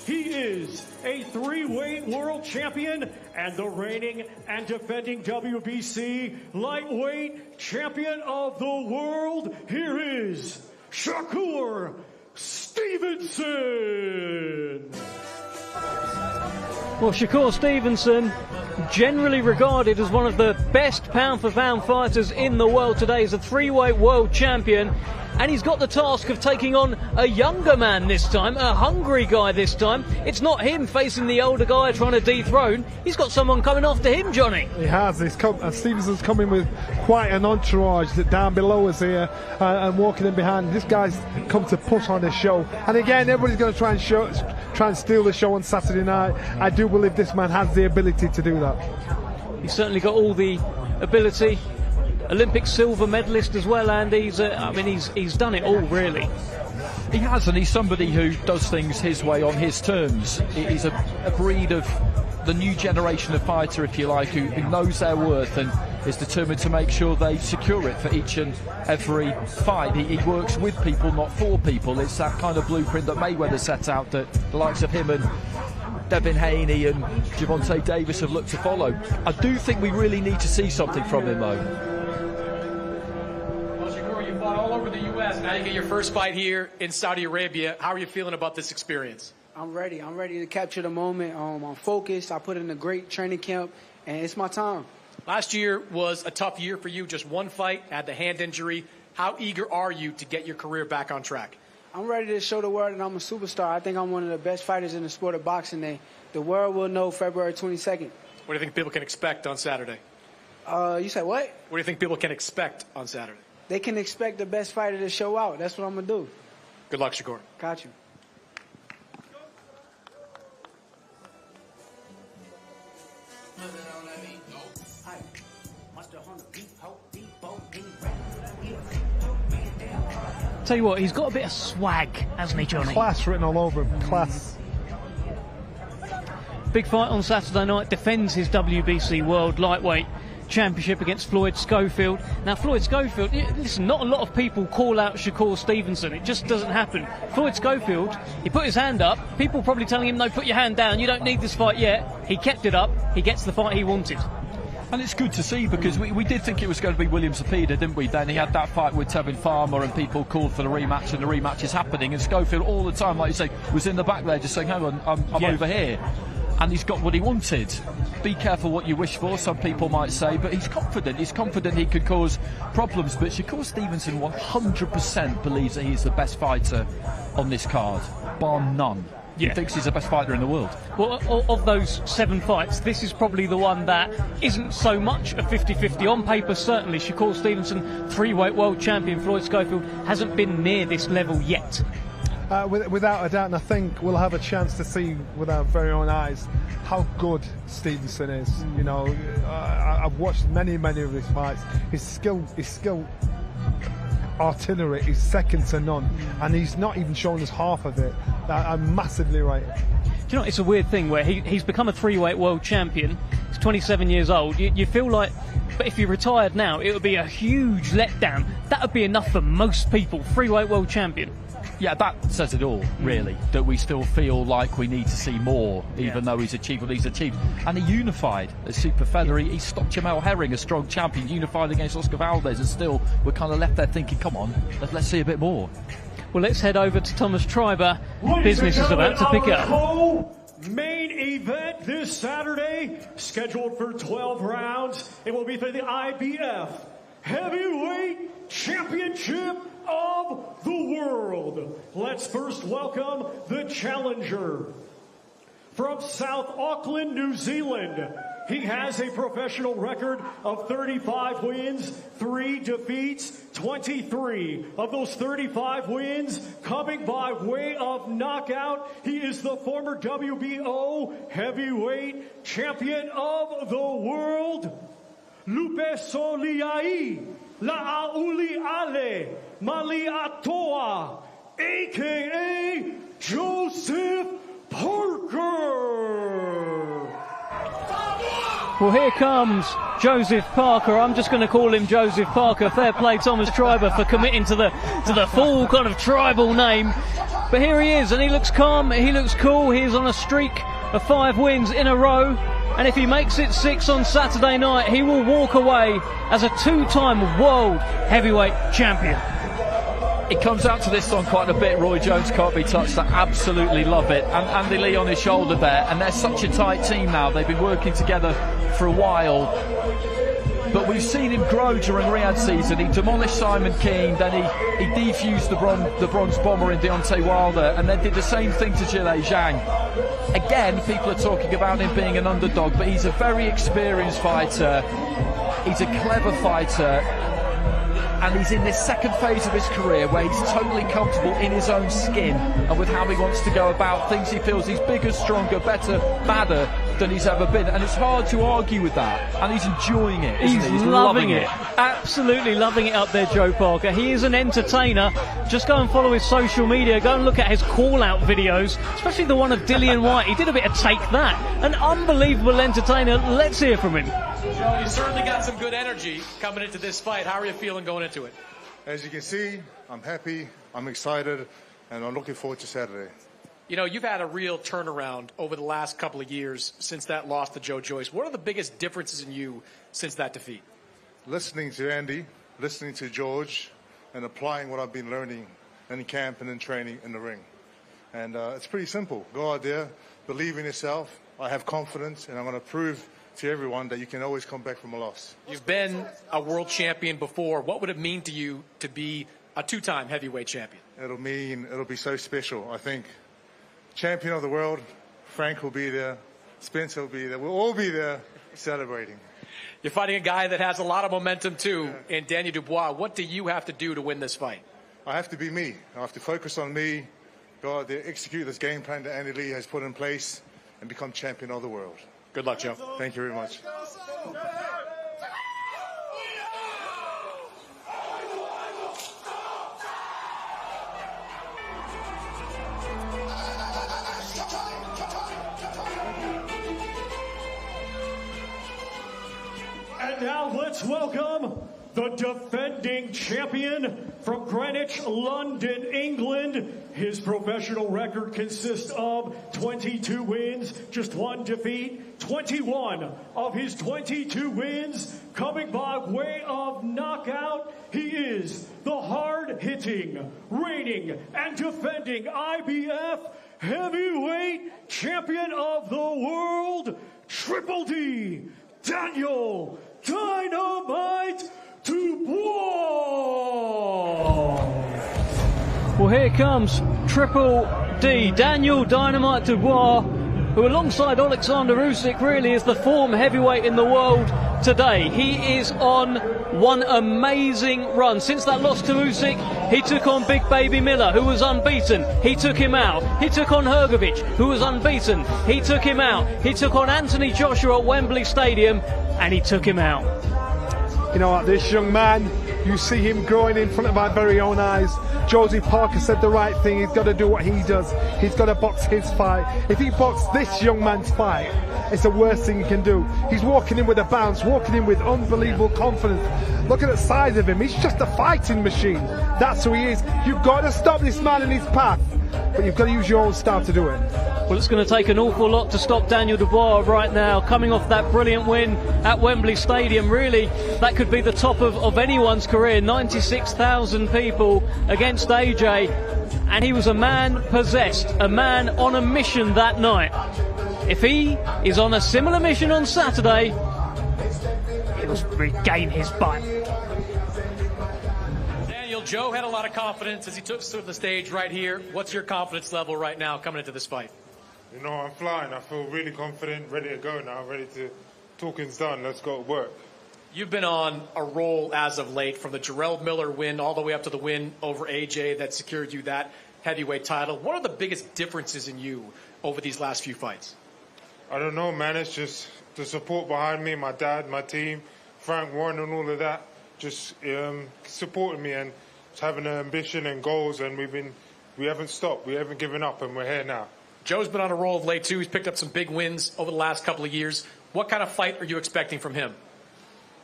He is a three-weight world champion and the reigning and defending WBC lightweight champion of the world. Here is Shakur Stevenson. Well, Shakur Stevenson, generally regarded as one of the best pound-for-pound fighters in the world today, is a three-weight world champion, and he's got the task of taking on a younger man this time, a hungry guy this time. It's not him facing the older guy trying to dethrone. He's got someone coming after him, Johnny. He has. Stevenson's coming with quite an entourage that down below us here and walking in behind. This guy's come to put on a show. And again, everybody's going to try and steal the show on Saturday night. I do believe this man has the ability to do that. He's certainly got all the ability. Olympic silver medalist as well, and he's done it all, really. He has, and he's somebody who does things his way on his terms. He's a breed of the new generation of fighter, if you like, who knows their worth and is determined to make sure they secure it for each and every fight. He works with people, not for people. It's that kind of blueprint that Mayweather set out that the likes of him and Devin Haney and Gervonta Davis have looked to follow. I do think we really need to see something from him, though. All over the U.S. Now you get your first fight here in Saudi Arabia. How are you feeling about this experience? I'm ready. I'm ready to capture the moment. I'm focused. I put in a great training camp, and it's my time. Last year was a tough year for you. Just one fight, had the hand injury. How eager are you to get your career back on track? I'm ready to show the world that I'm a superstar. I think I'm one of the best fighters in the sport of boxing. The world will know February 22nd. What do you think people can expect on Saturday? You said what? What do you think people can expect on Saturday? They can expect the best fighter to show out. That's what I'm going to do. Good luck, Shakur. Got you. Tell you what, he's got a bit of swag, hasn't he, Johnny? Class written all over him. Class. Big fight on Saturday night, defends his WBC World Lightweight championship against Floyd Schofield. Now, Floyd Schofield, listen, not a lot of people call out Shakur Stevenson. It just doesn't happen. Floyd Schofield, he put his hand up. People probably telling him, no, put your hand down. You don't need this fight yet. He kept it up. He gets the fight he wanted. And it's good to see, because we did think it was going to be William Zepeda, didn't we? Then he had that fight with Tevin Farmer and people called for the rematch, and the rematch is happening. And Schofield all the time, like you say, was in the back there just saying, hang on, I'm over here. And he's got what he wanted. Be careful what you wish for, some people might say, but he's confident. He's confident he could cause problems. But Shakur Stevenson 100% believes that he's the best fighter on this card, bar none. He thinks he's the best fighter in the world. Well, of those 7 fights, this is probably the one that isn't so much a 50-50. On paper, certainly, Shakur Stevenson, 3-weight world champion. Floyd Schofield hasn't been near this level yet. Without a doubt, and I think we'll have a chance to see with our very own eyes how good Stevenson is. You know, I've watched many of his fights. His skill artillery is second to none, and he's not even shown us half of it. I'm massively right. Do you know, it's a weird thing where he's become a 3-weight world champion. He's 27 years old. You feel like, but if he retired now, it would be a huge letdown. That would be enough for most people. 3-weight world champion. Yeah, that says it all, really, that we still feel like we need to see more, even though he's achieved what he's achieved. And he unified as super featherweight. He stopped Jamel Herring, a strong champion, unified against Oscar Valdez, and still we're kind of left there thinking, come on, let's see a bit more. Well, let's head over to Thomas Treiber. Business is about to pick up. Main event this Saturday, scheduled for 12 rounds. It will be for the IBF Heavyweight Championship of the world. Let's first welcome the challenger. From South Auckland, New Zealand, he has a professional record of 35 wins, 3 defeats, 23 of those 35 wins coming by way of knockout. He is the former WBO heavyweight champion of the world, Lupe Soliai La'auli Ale Maliatoa, a.k.a. Joseph Parker. Well, here comes Joseph Parker. I'm just going to call him Joseph Parker. Fair play, Thomas Treiber, for committing to the full kind of tribal name. But here he is, and he looks calm, he looks cool. He is on a streak of 5 wins in a row. And if he makes it 6 on Saturday night, he will walk away as a 2-time world heavyweight champion. It comes out to this song quite a bit. Roy Jones Can't Be Touched. I absolutely love it. And Andy Lee on his shoulder there. And they're such a tight team now. They've been working together for a while. But we've seen him grow during Riyadh season. He demolished Simon Keane, then he defused the bronze bomber in Deontay Wilder, and then did the same thing to Ziyad Zhang. Again, people are talking about him being an underdog, but he's a very experienced fighter. He's a clever fighter. And he's in this second phase of his career where he's totally comfortable in his own skin and with how he wants to go about things. He feels he's bigger, stronger, better, badder than he's ever been, and it's hard to argue with that. And he's enjoying it, isn't he? He's loving it. Absolutely loving it up there, Joe Parker. He is an entertainer. Just go and follow his social media. Go and look at his call-out videos, especially the one of Dillian White. He did a bit of Take That. An unbelievable entertainer. Let's hear from him. Joe, you certainly got some good energy coming into this fight. How are you feeling going into it? As you can see, I'm happy, I'm excited, and I'm looking forward to Saturday. You know, you've had a real turnaround over the last couple of years since that loss to Joe Joyce. What are the biggest differences in you since that defeat? Listening to Andy, listening to George, and applying what I've been learning in camp and in training in the ring. And it's pretty simple. Go out there, believe in yourself. I have confidence, and I'm going to prove to everyone that you can always come back from a loss. You've been a world champion before. What would it mean to you to be a 2-time heavyweight champion? It'll be so special. I think champion of the world, Frank will be there, Spencer will be there, we'll all be there celebrating. You're fighting a guy that has a lot of momentum too, in Daniel Dubois. What do you have to do to win this fight? I have to be me. I have to focus on me, go out there, execute this game plan that Andy Lee has put in place, and become champion of the world. Good luck, Joe. Thank you very much. And now welcome the defending champion from Greenwich, London, England. His professional record consists of 22 wins, just 1 defeat. 21 of his 22 wins coming by way of knockout. He is the hard-hitting, reigning, and defending IBF heavyweight champion of the world, Triple D, Daniel Dynamite Dubois. Well, here comes Triple D, Daniel Dynamite Dubois, who alongside Alexander Usyk really is the form heavyweight in the world today. He is on one amazing run. Since that loss to Usyk, he took on Big Baby Miller, who was unbeaten. He took him out. He took on Hrgovic, who was unbeaten. He took him out. He took on Anthony Joshua at Wembley Stadium, and he took him out. You know what, this young man, you see him growing in front of our very own eyes. Josie Parker said the right thing. He's got to do what he does. He's got to box his fight. If he boxes this young man's fight, it's the worst thing he can do. He's walking in with a bounce, walking in with unbelievable confidence. Look at the size of him. He's just a fighting machine. That's who he is. You've got to stop this man in his path, but you've got to use your own style to do it. Well, it's going to take an awful lot to stop Daniel Dubois right now, coming off that brilliant win at Wembley Stadium. Really, that could be the top of anyone's career. 96,000 people against AJ, and he was a man possessed, a man on a mission that night. If he is on a similar mission on Saturday, he will regain his bite. Daniel, Joe had a lot of confidence as he took to the stage right here. What's your confidence level right now coming into this fight? You know, I'm flying. I feel really confident, ready to go now, ready to, talking's done, let's go to work. You've been on a roll as of late, from the Jarrell Miller win all the way up to the win over AJ that secured you that heavyweight title. What are the biggest differences in you over these last few fights? I don't know, man. It's just the support behind me, my dad, my team, Frank Warren and all of that, just supporting me and just having an ambition and goals, and we haven't stopped. We haven't given up, and we're here now. Joe's been on a roll of late, too. He's picked up some big wins over the last couple of years. What kind of fight are you expecting from him?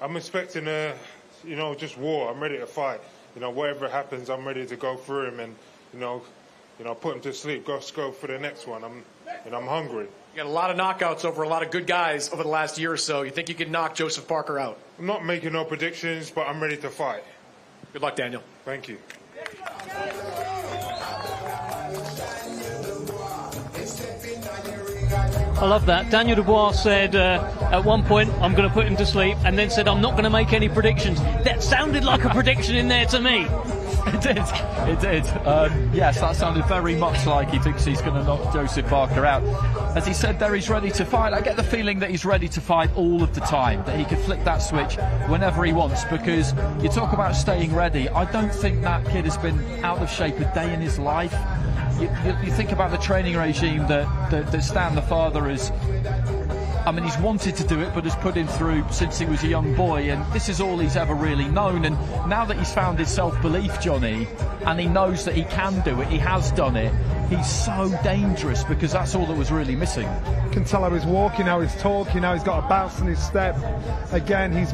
I'm expecting just war. I'm ready to fight. You know, whatever happens, I'm ready to go through him and, put him to sleep. Go for the next one. I'm hungry. You got a lot of knockouts over a lot of good guys over the last year or so. You think you can knock Joseph Parker out? I'm not making no predictions, but I'm ready to fight. Good luck, Daniel. Thank you. I love that. Daniel Dubois said at one point, I'm going to put him to sleep, and then said, I'm not going to make any predictions. That sounded like a prediction in there to me. It did. It did. Yes, that sounded very much like he thinks he's going to knock Joseph Parker out. As he said there, he's ready to fight. I get the feeling that he's ready to fight all of the time, that he could flick that switch whenever he wants, because you talk about staying ready. I don't think that kid has been out of shape a day in his life. You think about the training regime that Stan, the father, has... I mean, he's wanted to do it, but has put him through since he was a young boy, and this is all he's ever really known. And now that he's found his self-belief, Johnny, and he knows that he can do it, he has done it, he's so dangerous, because that's all that was really missing. You can tell how he's walking, how he's talking, how he's got a bounce in his step. Again, his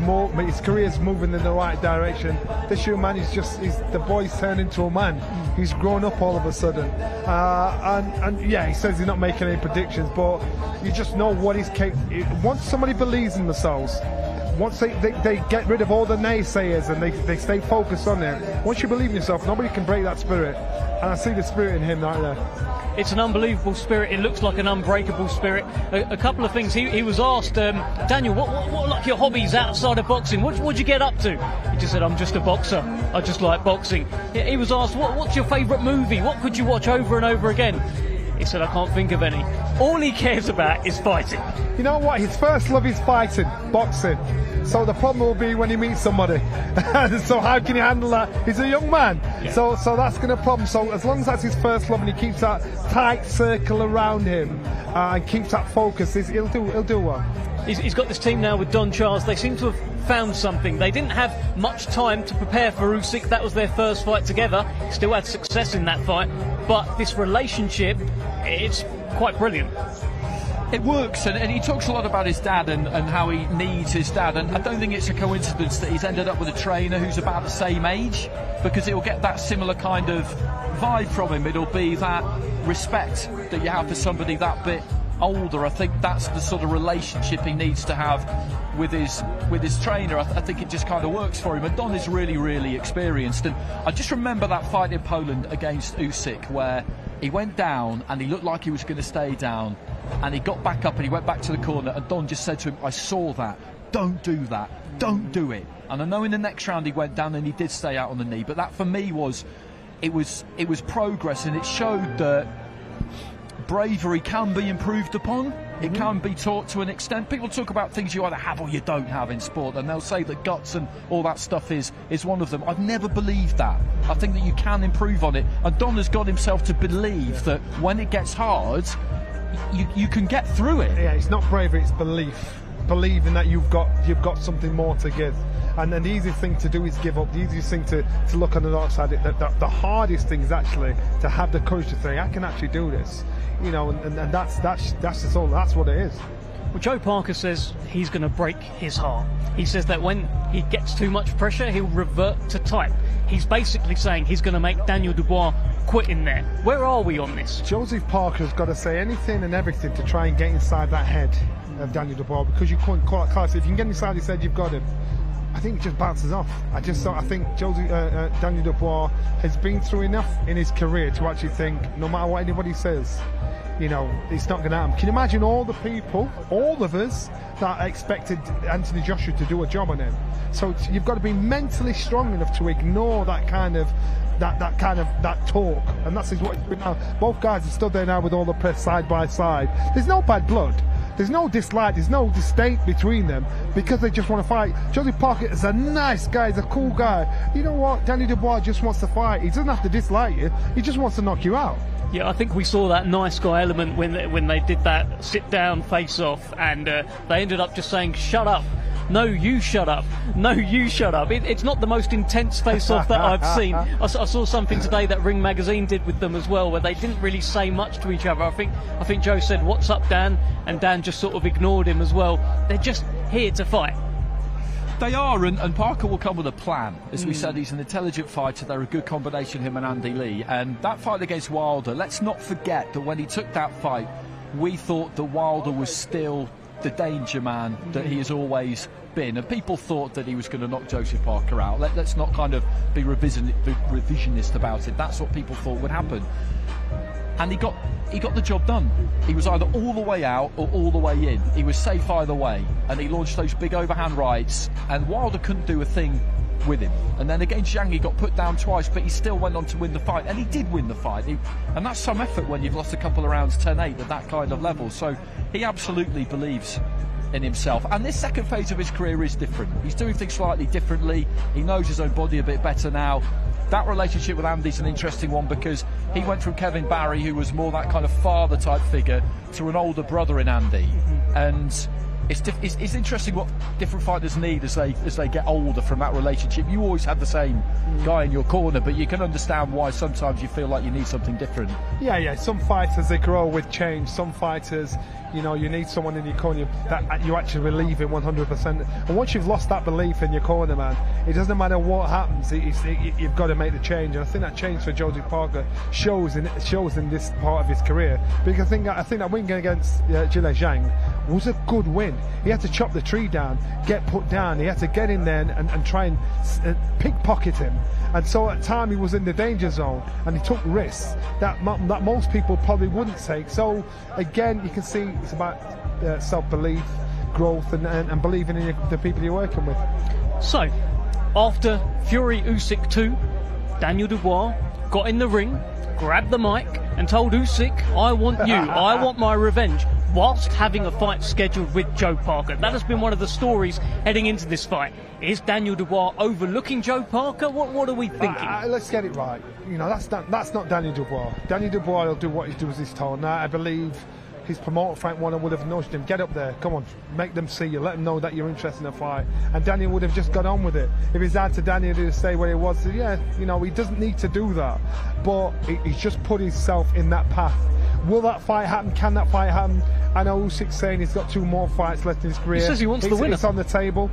career's moving in the right direction. This young man he's the boy's turned into a man. He's grown up all of a sudden. And yeah, he says he's not making any predictions, but you just know what he's capable. Once somebody believes in themselves, once they get rid of all the naysayers and they stay focused on it, once you believe in yourself, nobody can break that spirit. And I see the spirit in him right there. It's an unbelievable spirit. It looks like an unbreakable spirit. A couple of things. He was asked, Daniel, what are like your hobbies outside of boxing? What'd you get up to? He just said, I'm just a boxer. I just like boxing. He was asked, what's your favourite movie? What could you watch over and over again? He said, I can't think of any. All he cares about is fighting. You know what? His first love is fighting, boxing. So the problem will be when he meets somebody. So how can he handle that? He's a young man. Yeah. So that's going to problem. So as long as that's his first love and he keeps that tight circle around him and keeps that focus, he'll do well. He's got this team now with Don Charles. They seem to have found something. They didn't have much time to prepare for Usyk. That was their first fight together. Still had success in that fight. But this relationship, it's quite brilliant. It works, and he talks a lot about his dad and how he needs his dad, and I don't think it's a coincidence that he's ended up with a trainer who's about the same age, because it will get that similar kind of vibe from him. It'll be that respect that you have for somebody that bit older. I think that's the sort of relationship he needs to have with his trainer. I think it just kind of works for him, and Don is really, really experienced. And I just remember that fight in Poland against Usyk where he went down and he looked like he was going to stay down, and he got back up and he went back to the corner, and Don just said to him, I saw that, don't do that, don't do it. And I know in the next round he went down and he did stay out on the knee, but that for me was progress, and it showed that bravery can be improved upon. It can be taught to an extent. People talk about things you either have or you don't have in sport, and they'll say that guts and all that stuff is one of them. I've never believed that. I think that you can improve on it, and Don has got himself to believe that when it gets hard, you can get through it. Yeah, it's not bravery, it's belief. Believing that you've got something more to give. And the easiest thing to do is give up. The easiest thing to look on the dark side. The hardest thing is actually to have the courage to say, I can actually do this. You know, and that's just all. That's what it is. Well, Joe Parker says he's going to break his heart. He says that when he gets too much pressure, he'll revert to type. He's basically saying he's going to make Daniel Dubois quit in there. Where are we on this? Joseph Parker's got to say anything and everything to try and get inside that head of Daniel Dubois, because you couldn't quite class. If you can get inside his head, you've got him. I think it just bounces off. I think Daniel Dubois has been through enough in his career to actually think, no matter what anybody says, you know, it's not going to happen. Can you imagine all the people, all of us, that expected Anthony Joshua to do a job on him? So you've got to be mentally strong enough to ignore that kind of talk, and that's what it's been now. Both guys are stood there now with all the press side by side. There's no bad blood. There's no dislike, there's no disdain between them, because they just want to fight. Joseph Parker is a nice guy, he's a cool guy. You know what? Daniel Dubois just wants to fight. He doesn't have to dislike you, he just wants to knock you out. Yeah, I think we saw that nice guy element when they did that sit-down face-off, and they ended up just saying, shut up. No, you shut up. No, you shut up. It's not the most intense face-off that I've seen. I saw something today that Ring Magazine did with them as well, where they didn't really say much to each other. I think Joe said, what's up, Dan? And Dan just sort of ignored him as well. They're just here to fight. They are, and Parker will come with a plan. As we said, he's an intelligent fighter. They're a good combination, him and Andy Lee. And that fight against Wilder, let's not forget that when he took that fight, we thought that Wilder was still the danger man that he has always been, and people thought that he was going to knock Joseph Parker out. Let's not kind of be revisionist about it. That's what people thought would happen, and he got the job done. He was either all the way out or all the way in. He was safe either way, and he launched those big overhand rights, and Wilder couldn't do a thing with him. And then against Zhang he got put down twice, but he still went on to win the fight, and he did win the fight. And that's some effort when you've lost a couple of rounds 10-8 at that kind of level. So he absolutely believes in himself, and this second phase of his career is different. He's doing things slightly differently. He knows his own body a bit better now. That relationship with Andy's an interesting one, because he went from Kevin Barry, who was more that kind of father type figure, to an older brother in Andy. And it's interesting what different fighters need as they get older from that relationship. You always have the same guy in your corner, but you can understand why sometimes you feel like you need something different. Yeah. Some fighters, they grow with change. Some fighters, you know, you need someone in your corner that you actually believe in 100%. And once you've lost that belief in your corner, man, it doesn't matter what happens. You've got to make the change. And I think that change for Joseph Parker shows in this part of his career. Because I think that win against Zhilei Zhang was a good win. He had to chop the tree down, get put down. He had to get in there and try and pickpocket him. And so at time he was in the danger zone, and he took risks that most people probably wouldn't take. So again, you can see it's about self-belief, growth, and believing in the people you're working with. So, after Fury Usyk 2, Daniel Dubois got in the ring, grabbed the mic, and told Usyk, I want you, I want my revenge, whilst having a fight scheduled with Joe Parker. That has been one of the stories heading into this fight. Is Daniel Dubois overlooking Joe Parker? What are we thinking? Let's get it right. You know, that's not Daniel Dubois. Daniel Dubois will do what he does his told. Now, I believe his promoter, Frank Warner, would have nudged him, get up there, come on, make them see you, let them know that you're interested in a fight. And Daniel would have just got on with it. If it's down to Daniel to stay where he was, yeah, you know, he doesn't need to do that. But he's just put himself in that path Will that fight happen? Can that fight happen? I know Usyk's saying he's got 2 more fights left in his career. He says he wants the winner. It's on the table.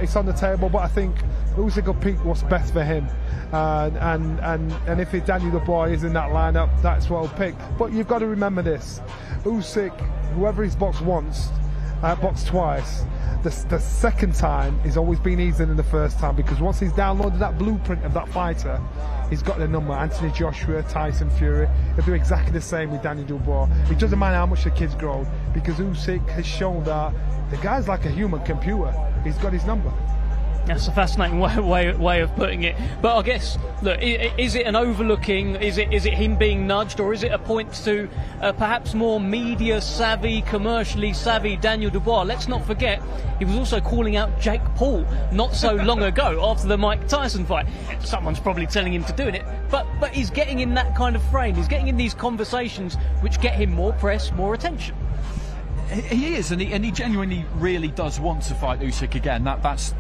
It's on the table, but I think Usyk will pick what's best for him. And if Daniel Dubois is in that lineup, that's what he'll pick. But you've got to remember this: Usyk, whoever he's boxed once, boxed twice. The second time has always been easier than the first time, because once he's downloaded that blueprint of that fighter, he's got the number. Anthony Joshua, Tyson Fury, he'll do exactly the same with Daniel Dubois. It doesn't matter how much the kid's grown, because Usyk has shown that the guy's like a human computer. He's got his number. That's a fascinating way of putting it. But I guess, look, is it an overlooking? Is it him being nudged, or is it a point to perhaps more media savvy, commercially savvy Daniel Dubois? Let's not forget, he was also calling out Jake Paul not so long ago after the Mike Tyson fight. Someone's probably telling him to do it, but he's getting in that kind of frame. He's getting in these conversations which get him more press, more attention. He is, and he genuinely really does want to fight Usyk again.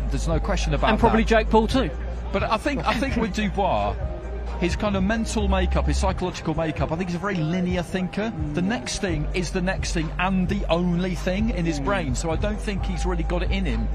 There's no question about that. And probably Jake Paul too. But I think with Dubois, his kind of mental makeup, his psychological makeup, I think he's a very linear thinker. The next thing is the next thing and the only thing in his brain. So I don't think he's really got it in him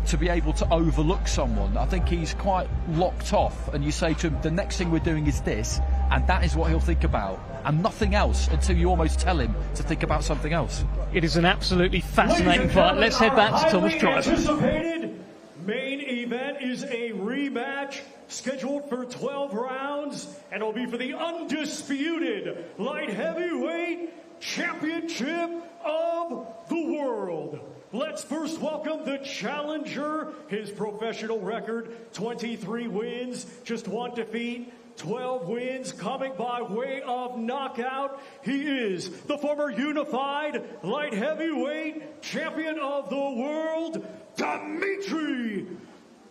to be able to overlook someone. I think he's quite locked off, and you say to him, the next thing we're doing is this, and that is what he'll think about, and nothing else, until you almost tell him to think about something else. It is an absolutely fascinating fight. Let's head back to Thomas Driver. Anticipated main event is a rematch scheduled for 12 rounds, and it'll be for the undisputed light heavyweight championship of the world. Let's first welcome the challenger. His professional record, 23 wins, just 1 defeat, 12 wins, coming by way of knockout. He is the former unified light heavyweight champion of the world, Dmitry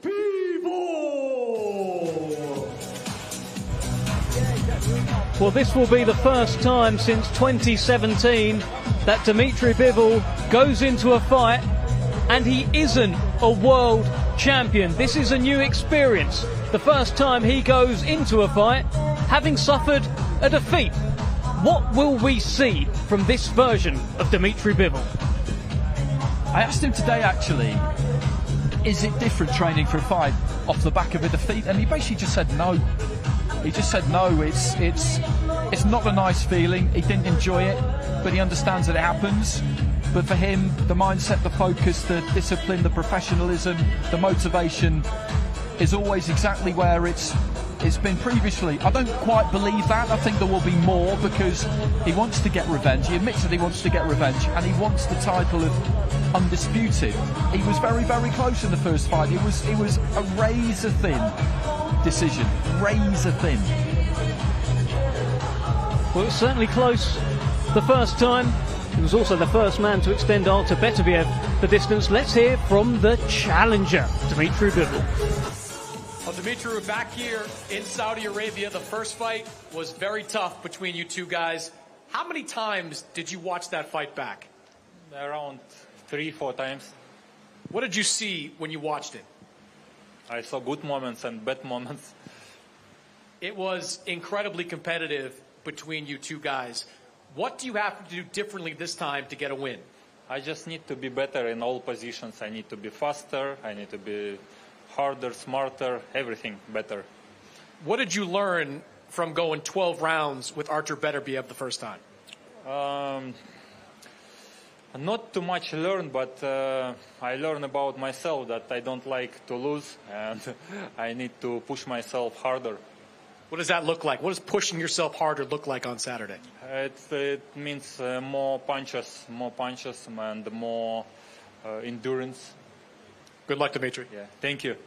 Bivol. Well, this will be the first time since 2017 that Dmitry Bivol goes into a fight and he isn't a world champion. This is a new experience. The first time he goes into a fight having suffered a defeat. What will we see from this version of Dmitry Bivol? I asked him today, actually, is it different training for a fight off the back of a defeat? And he basically just said no. He just said no, it's not a nice feeling. He didn't enjoy it, but he understands that it happens. But for him, the mindset, the focus, the discipline, the professionalism, the motivation is always exactly where it's been previously. I don't quite believe that. I think there will be more, because he wants to get revenge. He admits that he wants to get revenge, and he wants the title of Undisputed. He was very, very close in the first fight. It was a razor-thin decision. Razor-thin. Well, it was certainly close the first time. He was also the first man to extend Artur Beterbiev the distance. Let's hear from the challenger, Dmitry Bivol. Well, Dmitry, we're back here in Saudi Arabia. The first fight was very tough between you two guys. How many times did you watch that fight back? Around 3-4 times. What did you see when you watched it? I saw good moments and bad moments. It was incredibly competitive between you two guys. What do you have to do differently this time to get a win? I just need to be better in all positions. I need to be faster. I need to be harder, smarter, everything better. What did you learn from going 12 rounds with Artur Beterbiev the first time? Not too much learned, but I learned about myself that I don't like to lose, and I need to push myself harder. What does that look like? What does pushing yourself harder look like on Saturday? It means more punches and more endurance. Good luck, Dmitry. Yeah, thank you.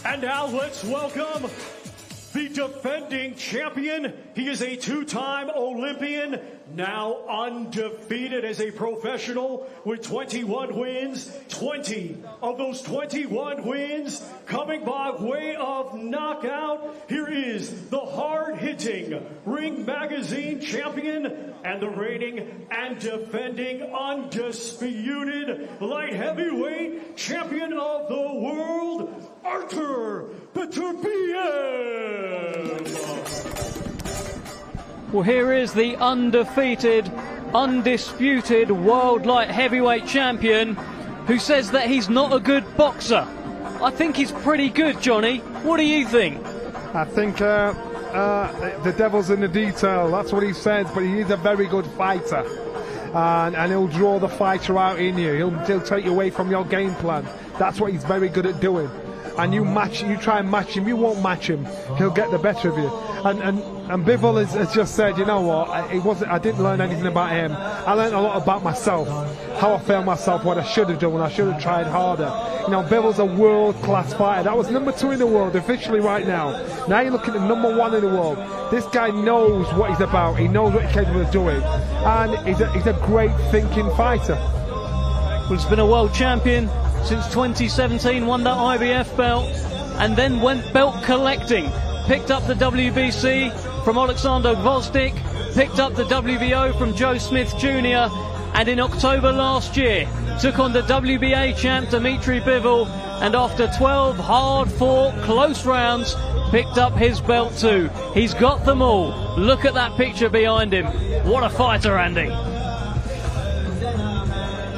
And now let's welcome the defending champion. He is a 2-time Olympian, now undefeated as a professional with 21 wins, 20 of those 21 wins coming by way of knockout. Here is the hard-hitting Ring Magazine champion and the reigning and defending undisputed light heavyweight champion of the world, Artur Beterbiev. Well, here is the undefeated, undisputed world light heavyweight champion who says that he's not a good boxer. I think he's pretty good, Johnny. What do you think? I think the devil's in the detail. That's what he says, but he is a very good fighter. And he'll draw the fighter out in you. He'll take you away from your game plan. That's what he's very good at doing. And you try and match him, you won't match him. He'll get the better of you. And Bivol has just said, you know what, I didn't learn anything about him. I learned a lot about myself, how I failed myself, what I should have done, I should have tried harder. You know, Bivol's a world-class fighter. That was #2 in the world officially right now. Now you're looking at #1 in the world. This guy knows what he's about. He knows what he's capable of doing. And he's a great thinking fighter. Well, he's been a world champion since 2017, won that IBF belt, and then went belt collecting. Picked up the WBC from Alexander Gvozdyk, picked up the WBO from Joe Smith Jr., and in October last year took on the WBA champ Dmitry Bivol, and after 12 hard-fought close rounds, picked up his belt too. He's got them all. Look at that picture behind him. What a fighter, Andy.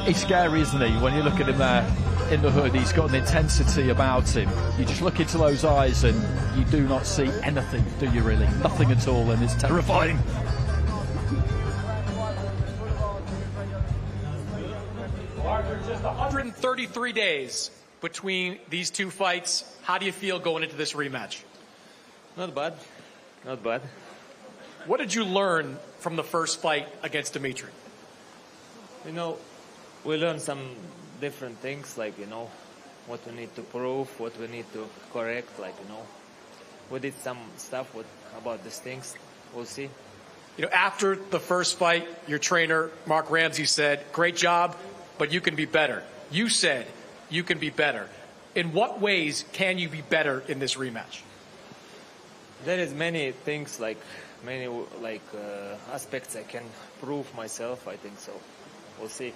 He's scary, isn't he? When you look at him there in the hood, he's got an intensity about him. You just look into those eyes and you do not see anything, do you really? Nothing at all, and it's terrifying. Just 133 days between these two fights. How do you feel going into this rematch? Not bad. Not bad. What did you learn from the first fight against Dmitry? You know, we learned some different things, like, you know, what we need to prove, what we need to correct, like, you know. We did some stuff about these things. We'll see. You know, after the first fight, your trainer, Mark Ramsey, said, great job, but you can be better. You said you can be better. In what ways can you be better in this rematch? There is many things, aspects I can prove myself, I think so. We'll see.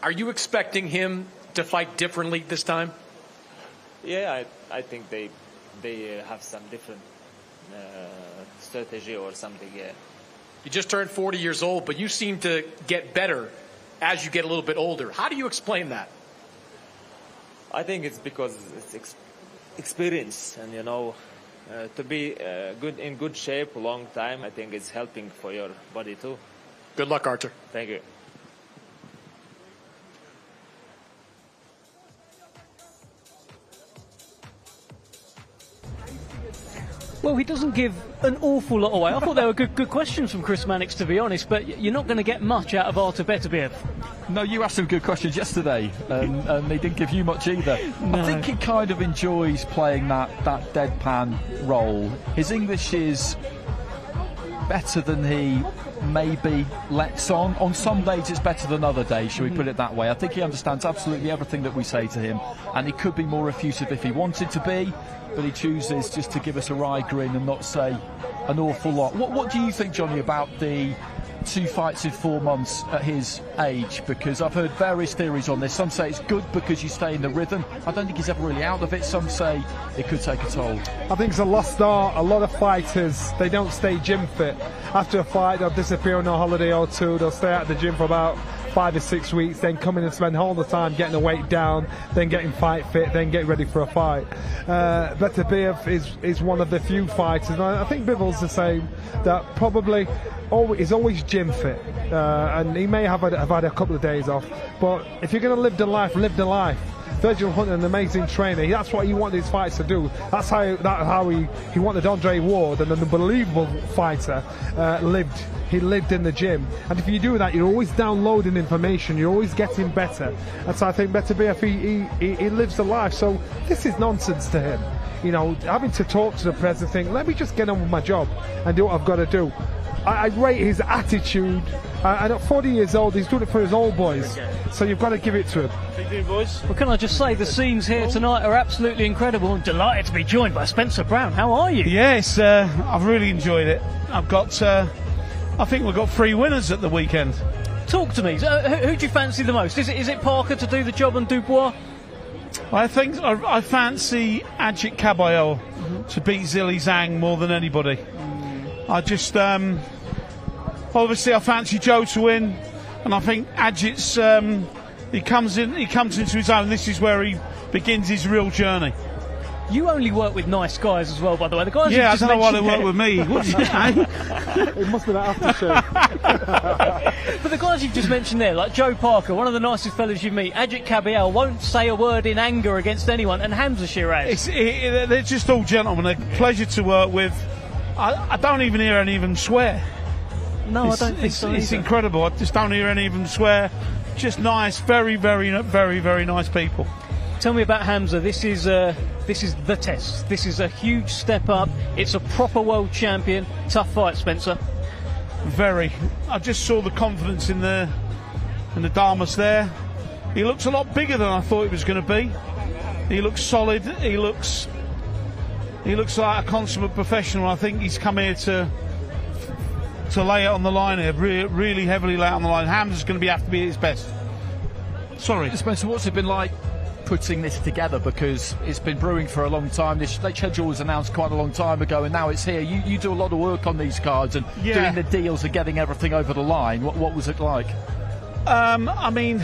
Are you expecting him to fight differently this time? Yeah, I think they have some different strategy or something, yeah. You just turned 40 years old, but you seem to get better as you get a little bit older. How do you explain that? I think it's because it's experience, and, you know, to be in good shape a long time, I think it's helping for your body too. Good luck, Artur. Thank you. Well, he doesn't give an awful lot away. I thought they were good questions from Chris Mannix, to be honest, but you're not going to get much out of Artur Beterbiev. No, you asked some good questions yesterday, and they didn't give you much either. No. I think he kind of enjoys playing that deadpan role. His English is better than he maybe lets on. On some days it's better than other days, shall we put it that way. I think he understands absolutely everything that we say to him, and he could be more effusive if he wanted to be, but he chooses just to give us a wry grin and not say an awful lot. What do you think, Johnny, about the 2 fights in 4 months at his age? Because I've heard various theories on this. Some say it's good because you stay in the rhythm. I don't think he's ever really out of it. Some say it could take a toll. I think it's a lost art. A lot of fighters, they don't stay gym fit. After a fight, they'll disappear on a holiday or two. They'll stay at the gym for about 5 or 6 weeks, then come in and spend all the time getting the weight down, then getting fight fit, then get ready for a fight. Beterbiev is one of the few fighters, and I think Bivol's the same, that probably is always gym fit, and he may have had a couple of days off, but if you're going to live the life, live the life. Virgil Hunter, an amazing trainer. That's what he wanted his fights to do. That's how he wanted Andre Ward, an unbelievable fighter, lived. He lived in the gym. And if you do that, you're always downloading information. You're always getting better. And so I think Beterbiev, he lives the life. So this is nonsense to him. You know, having to talk to the press and think, let me just get on with my job and do what I've got to do. I rate his attitude. And at 40 years old, he's doing it for his old boys. So you've got to give it to him. Thank you, boys. Well, can I just say, the scenes here tonight are absolutely incredible. I'm delighted to be joined by Spencer Brown. How are you? Yes, I've really enjoyed it. I've got, I think we've got 3 winners at the weekend. Talk to me. Who do you fancy the most? Is it Parker to do the job on Dubois? I think I fancy Ajit Kabayel to beat Ziyad Zhang more than anybody. I just, obviously I fancy Joe to win, and I think Ajit's, he comes into his own. This is where he begins his real journey. You only work with nice guys as well, by the way. The guys yeah, I don't know why they work with me. What did you say? It must be that aftershave. But the guys you've just mentioned there, like Joe Parker, one of the nicest fellas you meet, Ajit Kabayel won't say a word in anger against anyone, and Hamzah Sheeraz. They're just all gentlemen. They're a pleasure to work with. I don't even hear any of them swear. No, I don't think so It's either. incredible. I just don't hear any of them swear. Just nice, very, very, very, very nice people. Tell me about Hamzah. This is the test. This is a huge step up. It's a proper world champion. Tough fight, Spencer. Very. I just saw the confidence in the Damas there. He looks a lot bigger than I thought he was going to be. He looks solid. He looks like a consummate professional. I think he's come here to lay it on the line here, really heavily lay it on the line. Hamzah's going to have to be at his best. Sorry. Spencer, what's it been like putting this together? Because it's been brewing for a long time. This schedule was announced quite a long time ago, and now it's here. You do a lot of work on these cards and doing the deals and getting everything over the line. What was it like? I mean,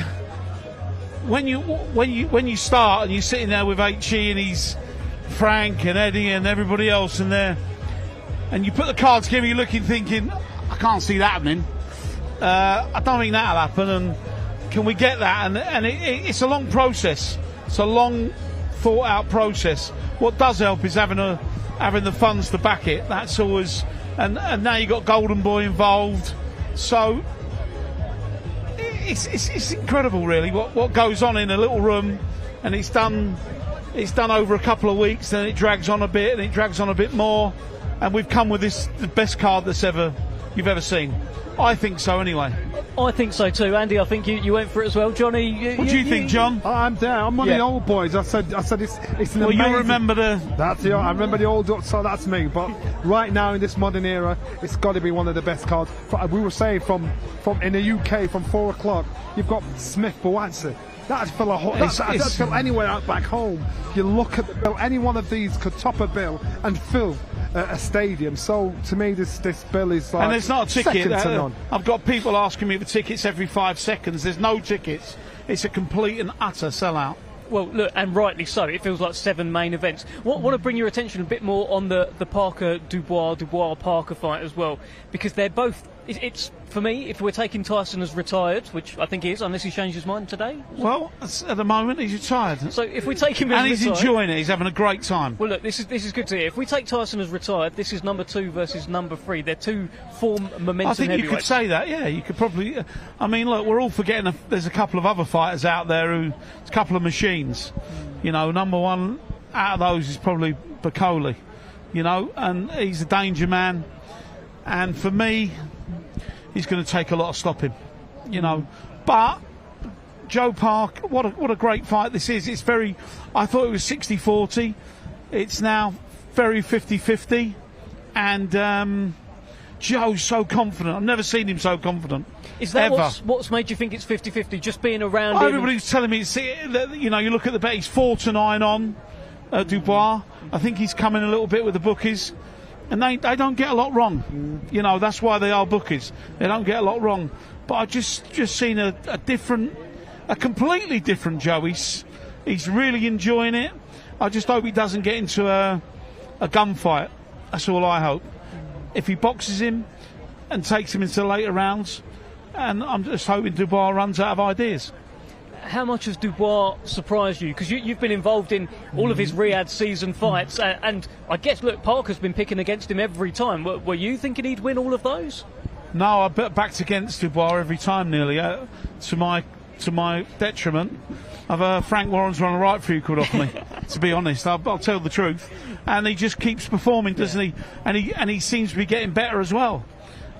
when you start and you're sitting there with HE and he's Frank and Eddie and everybody else in there, and you put the cards together, you're looking, thinking, I can't see that happening. I don't think that'll happen. And can we get that? And it's a long process. It's a long, thought-out process. What does help is having the funds to back it. That's always, and now you've got Golden Boy involved. So it's incredible, really, what goes on in a little room, and it's done over a couple of weeks. Then it drags on a bit, and it drags on a bit more, and we've come with the best card you've ever seen. I think so, anyway. I think so too, Andy. I think you went for it as well, Johnny. What do you think, John? I'm there. I'm one of the old boys. I said it's an amazing. You remember That's it. I remember the old. So that's me. But right now in this modern era, it's got to be one of the best cards. We were saying from in the UK from 4 o'clock, you've got Smith Buatsi. That'd fill anywhere out back home. You look at the bill. Any one of these could top a bill and fill a stadium. So to me, this bill is like, and there's not a ticket. second to none. I've got people asking me for tickets every 5 seconds. There's no tickets. It's a complete and utter sellout. Well, look, and rightly so. It feels like 7 main events. Want to bring your attention a bit more on the Parker Dubois Parker fight as well, because they're both. It's for me, if we're taking Tyson as retired, which I think he is, unless he changed his mind today. Well, at the moment he's retired. So if we take him as and he's retired, enjoying it, he's having a great time. Well, look, this is good to hear. If we take Tyson as retired, this is number 2 versus number 3. They're 2 form momentum. I think you could say that. Yeah, you could probably. I mean, look, we're all forgetting. There's a couple of other fighters out there a couple of machines. You know, number 1 out of those is probably Bacoli. You know, and he's a danger man. And for me, he's going to take a lot of stopping, you know. But Joe Park, what a great fight this is. It's very. I thought it was 60-40. It's now very 50-50, and Joe's so confident. I've never seen him so confident. Is that ever. What's made you think it's 50-50? Just being around him? Everybody's telling me, you know, you look at the bet. He's 4-9 on Dubois. I think he's coming a little bit with the bookies. And they don't get a lot wrong. You know, that's why they are bookies. They don't get a lot wrong. But I just seen a completely different Joe. He's really enjoying it. I just hope he doesn't get into a gunfight. That's all I hope. If he boxes him and takes him into the later rounds, and I'm just hoping Dubois runs out of ideas. How much has Dubois surprised you? Because you've been involved in all of his Riyadh season fights, and I guess, look, Parker's been picking against him every time. Were you thinking he'd win all of those? No, I backed against Dubois every time, nearly, to my detriment. I've Frank Warren's run a right few quid off me, to be honest. I'll tell the truth. And he just keeps performing, doesn't he? And he seems to be getting better as well.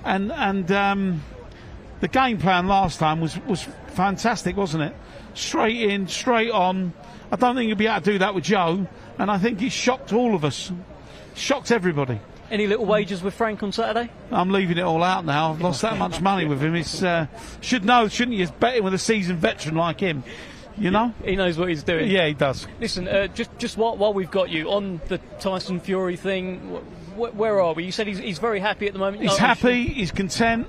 And the game plan last time was fantastic, wasn't it? Straight in, straight on. I don't think he'll be able to do that with Joe, and I think he shocked all of us. Shocked everybody. Any little wagers with Frank on Saturday? I'm leaving it all out now. I've lost that much money with him. It's should know, shouldn't you? Betting with a seasoned veteran like him, you know. He knows what he's doing. Yeah, he does. Listen, just while we've got you on the Tyson Fury thing, where are we? You said he's very happy at the moment. He's happy. He's content.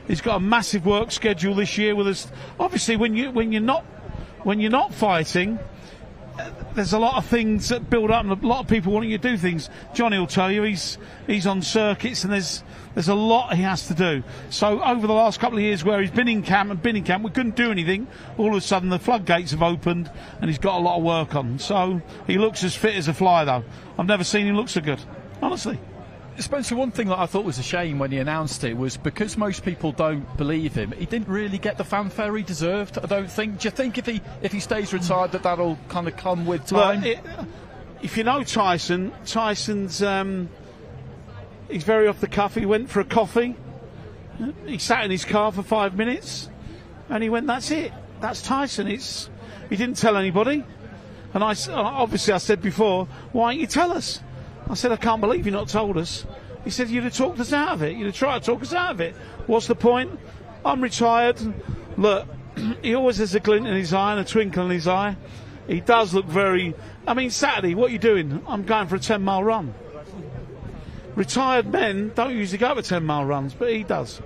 He's got a massive work schedule this year with us. Obviously, when you're not fighting, there's a lot of things that build up, and a lot of people wanting you to do things. Johnny will tell you he's on circuits, and there's a lot he has to do. So over the last couple of years, where he's been in camp, we couldn't do anything. All of a sudden, the floodgates have opened, and he's got a lot of work on. So he looks as fit as a fly, though. I've never seen him look so good, honestly. Spencer, one thing that I thought was a shame when he announced it was because most people don't believe him, he didn't really get the fanfare he deserved, I don't think. Do you think if he stays retired that'll kind of come with time? Look, if you know Tyson's he's very off the cuff. He went for a coffee, he sat in his car for 5 minutes, and he went, that's it, that's Tyson. He didn't tell anybody. And I said before, why don't you tell us? I said, I can't believe you've not told us. He said, you'd have talked us out of it. You'd have tried to talk us out of it. What's the point? I'm retired. Look, he always has a glint in his eye and a twinkle in his eye. He does look very... I mean, Saturday, what are you doing? I'm going for a 10-mile run. Retired men don't usually go for 10-mile runs, but he does.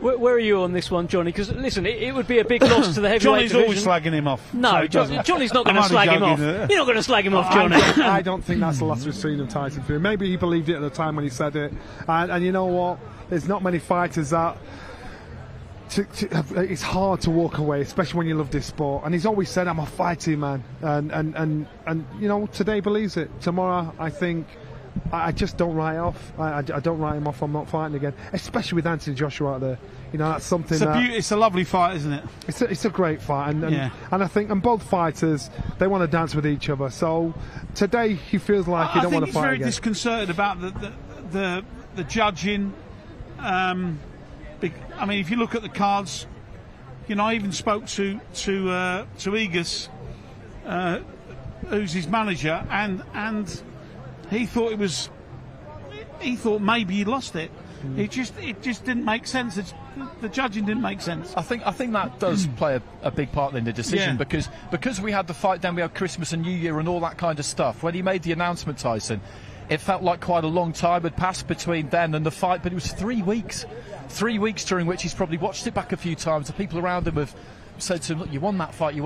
Where are you on this one, Johnny? Because, listen, it would be a big loss to the heavyweight Johnny's division. always slagging him off. No, so Johnny's not going to slag him off. You're not going to slag him off, Johnny. I don't think that's the last we've seen of Tyson Fury. Maybe he believed it at the time when he said it. And you know what? There's not many fighters that... it's hard to walk away, especially when you love this sport. And he's always said, I'm a fighting man. And you know, today believes it. Tomorrow, I think... I just don't write off. I don't write him off. I'm not fighting again, especially with Anthony Joshua out there. You know, that's something. It's a lovely fight, isn't it? It's a great fight, and I think, and both fighters, they want to dance with each other. So today he feels like he don't want to fight again. I think he's very disconcerted about the judging. I mean, if you look at the cards, you know, I even spoke to Egas, who's his manager, and. He thought maybe he lost it. It just didn't make sense. The judging didn't make sense. I think that does play a big part in the decision, because we had the fight, then we had Christmas and New Year and all that kind of stuff. When he made the announcement, Tyson, it felt like quite a long time had passed between then and the fight, but it was 3 weeks. 3 weeks during which he's probably watched it back a few times. The people around him have said to him, look, you won that fight,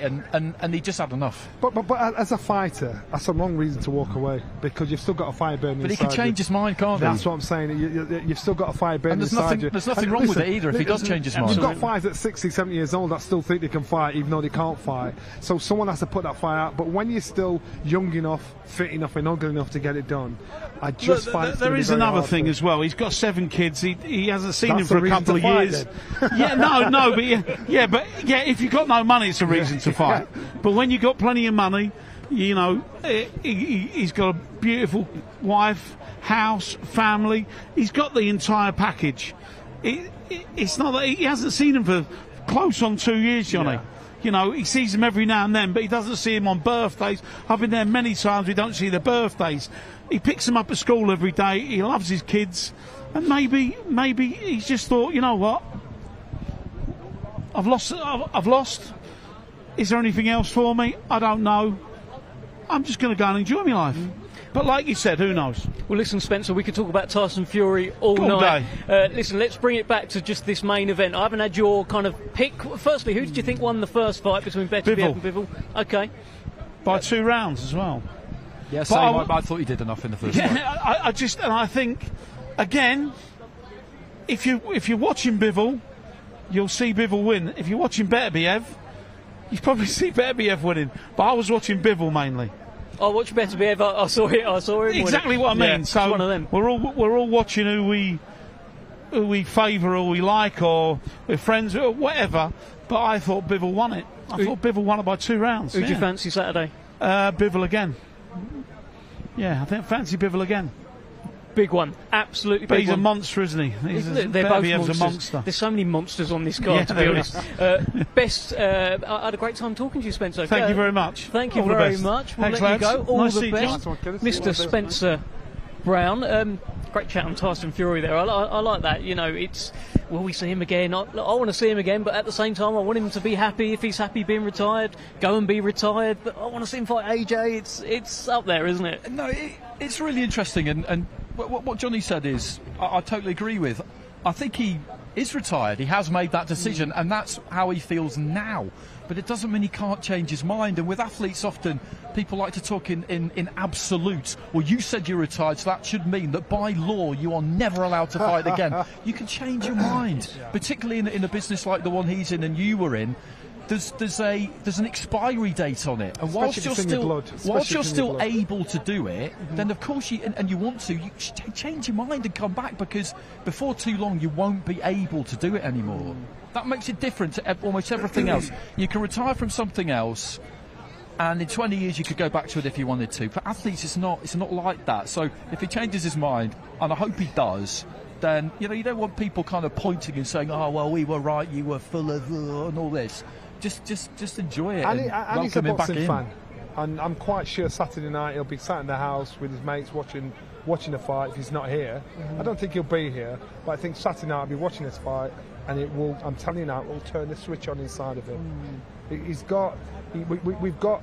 and he just had enough. But as a fighter, that's a wrong reason to walk away, because you've still got a fire burning inside you. But he can change his mind, can't he? That's what I'm saying. You've still got a fire burning inside you. There's nothing wrong with it either if he does change his mind. You've got fighters at 60, 70 years old that still think they can fight even though they can't fight. So someone has to put that fire out. But when you're still young enough, fit enough and ugly enough to get it done, I just find it's there is another thing as well. He's got 7 kids. He hasn't seen him for a couple of years. But if you've got no money, it's a reason to fight. But when you've got plenty of money, you know, he's got a beautiful wife, house, family. He's got the entire package. It's not that he hasn't seen him for close on 2 years, Johnny. Yeah. You know, he sees them every now and then, but he doesn't see him on birthdays. I've been there many times. We don't see their birthdays. He picks them up at school every day. He loves his kids, and maybe he's just thought, you know what? I've lost. Is there anything else for me? I don't know. I'm just going to go and enjoy my life. But like you said, who knows? Well, listen, Spencer, we could talk about Tyson Fury all night. Listen, let's bring it back to just this main event. I haven't had your kind of pick. Firstly, who did you think won the first fight between Beterbiev and Bivol? Okay. By 2 rounds as well. Yeah, same. I thought he did enough in the first fight. I think, again, if you're watching Bivol, you'll see Bivol win. If you're watching Beterbiev, you probably see Beterbiev winning. But I was watching Bivol mainly. I watched Beterbiev. I saw him. Exactly what I mean. Yeah, so one of them. We're all watching who we favour or we like, or we're friends or whatever. But I thought Bivol won it. I thought Bivol won it by 2 rounds. Who do you fancy Saturday? Bivol again. Yeah, I think fancy Bivol again. Big one, absolutely big He's one. a monster, isn't he? They're both monsters. a monster. There's so many monsters on this card, Yeah, to be honest. I had a great time talking to you, Spencer. Thank you very much. Thank you All the very best. much. We'll Thanks, let you lads. go. All Nice to the see you, best. John. Mr. Spencer Brown. Great chat on Tyson Fury there. I like that. You know, it's, will we see him again? I want to see him again, but at the same time, I want him to be happy. If he's happy being retired, go and be retired. But I want to see him fight AJ. It's up there, isn't it? No, it's really interesting. And what Johnny said is, I totally agree with. I think he is retired. He has made that decision, and that's how he feels now. But it doesn't mean he can't change his mind. And with athletes, often people like to talk in absolutes. Well, you said you're retired, so that should mean that by law you are never allowed to fight again. You can change your mind, particularly in a business like the one he's in and you were in. There's an expiry date on it, and whilst you're still able to do it, then of course you want to, you change your mind and come back, because before too long you won't be able to do it anymore. That makes it different to almost everything else. You can retire from something else, and in 20 years you could go back to it if you wanted to. For athletes, it's not like that. So if he changes his mind, and I hope he does, then you don't want people kind of pointing and saying, "Oh well, we were right, you were full of and all this." Just enjoy it and he's a welcome him back boxing in. fan, and I'm quite sure Saturday night he'll be sat in the house with his mates watching the fight. If he's not here, I don't think he'll be here, but I think Saturday night I'll be watching this fight, and it will. I'm telling you now, it will turn the switch on inside of him. We've got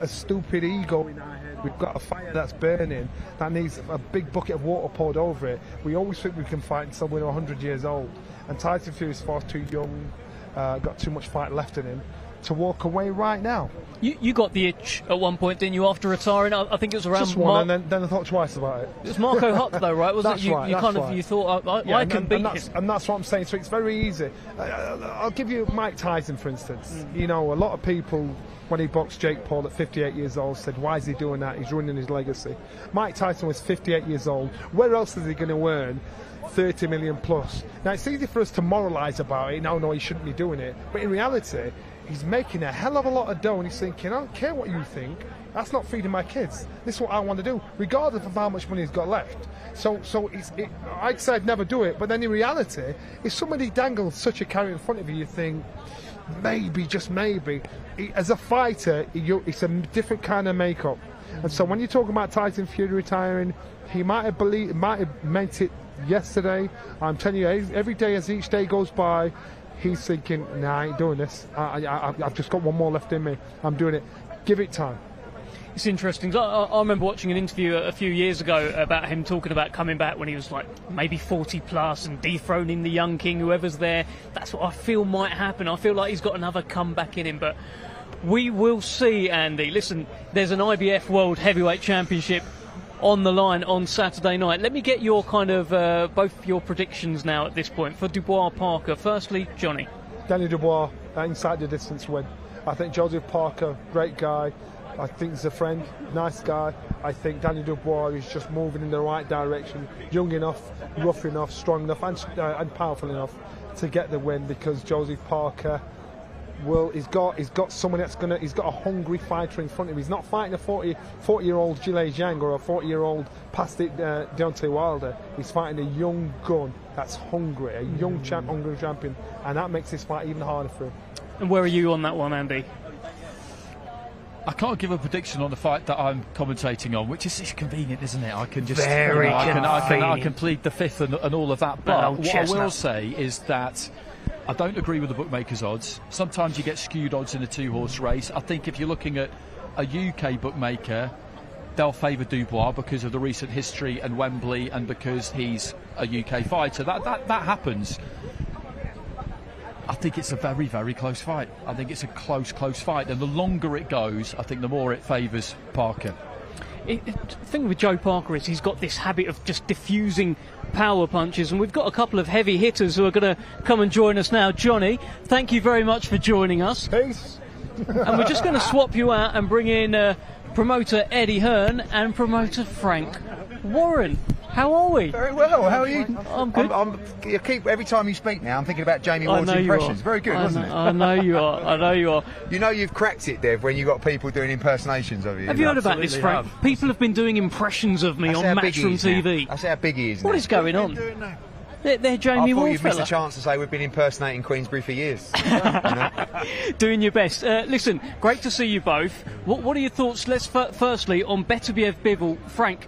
a stupid ego in our head. We've got a fire that's burning that needs a big bucket of water poured over it. We always think we can fight until we're 100 years old, and Tyson Fury's far too young, got too much fight left in him to walk away right now. You got the itch at one point, didn't you, after retiring? I think it was around just one, and then I thought twice about it. It was Marco Huck, though, right? Wasn't That's it? right. You thought I can beat him. And that's what I'm saying. So it's very easy. I'll give you Mike Tyson, for instance. You know, a lot of people, when he boxed Jake Paul at 58 years old, said, "Why is he doing that? He's ruining his legacy." Mike Tyson was 58 years old. Where else is he going to earn 30 million plus? Now, it's easy for us to moralise about it. No, he shouldn't be doing it. But in reality, he's making a hell of a lot of dough, and he's thinking, I don't care what you think, that's not feeding my kids. This is what I want to do, regardless of how much money he's got left. So I'd say I'd never do it, but then in reality, if somebody dangles such a carrot in front of you, you think, maybe, just maybe. As a fighter, it's a different kind of makeup. And so when you're talking about Tyson Fury retiring, he might have meant it yesterday. I'm telling you, every day as each day goes by, he's thinking, nah, I ain't doing this. I've just got one more left in me. I'm doing it. Give it time. It's interesting. I remember watching an interview a few years ago about him talking about coming back when he was like maybe 40 plus and dethroning the young king, whoever's there. That's what I feel might happen. I feel like he's got another comeback in him, but we will see, Andy. Listen, there's an IBF World Heavyweight Championship on the line on Saturday night. Let me get your kind of both your predictions now at this point for Dubois Parker. Firstly, Johnny. Daniel Dubois, inside the distance win. I think Joseph Parker, great guy. I think he's a friend, nice guy. I think Daniel Dubois is just moving in the right direction, young enough, rough enough, strong enough, and powerful enough to get the win, because Joseph Parker, well, he's got someone he's got a hungry fighter in front of him. He's not fighting a 40-year-old Zhilei Zhang or a 40-year-old past it Deontay Wilder. He's fighting a young gun that's hungry, a young hungry champion, and that makes this fight even harder for him. And where are you on that one, Andy? I can't give a prediction on the fight that I'm commentating on, which is convenient, isn't it? I can just I can plead the fifth and all of that. But what I will say is that I don't agree with the bookmakers' odds. Sometimes you get skewed odds in a two-horse race. I think if you're looking at a UK bookmaker, they'll favour Dubois because of the recent history and Wembley, and because he's a UK fighter. That happens. I think it's a very, very close fight. I think it's a close fight, and the longer it goes, I think the more it favours Parker. The thing with Joe Parker is he's got this habit of just diffusing power punches, and we've got a couple of heavy hitters who are going to come and join us now. Johnny, thank you very much for joining us. Peace. And we're just going to swap you out and bring in promoter Eddie Hearn and promoter Frank Warren. How are we? Very well. How are you? I'm good. You keep every time you speak now, I'm thinking about Jamie Ward's impressions. Very good, wasn't it? I know you are. I know you are. You know you've cracked it, Dev, when you got people doing impersonations of you. Have you heard about this, Frank? People have been doing impressions of me on Matchroom TV. That's how big he is now. What is going on? They're Jamie Ward, I thought you'd missed a chance to say we've been impersonating Queensberry for years. Doing your best. Listen, great to see you both. What are your thoughts? Let's firstly on Beterbiev Bivol. Frank,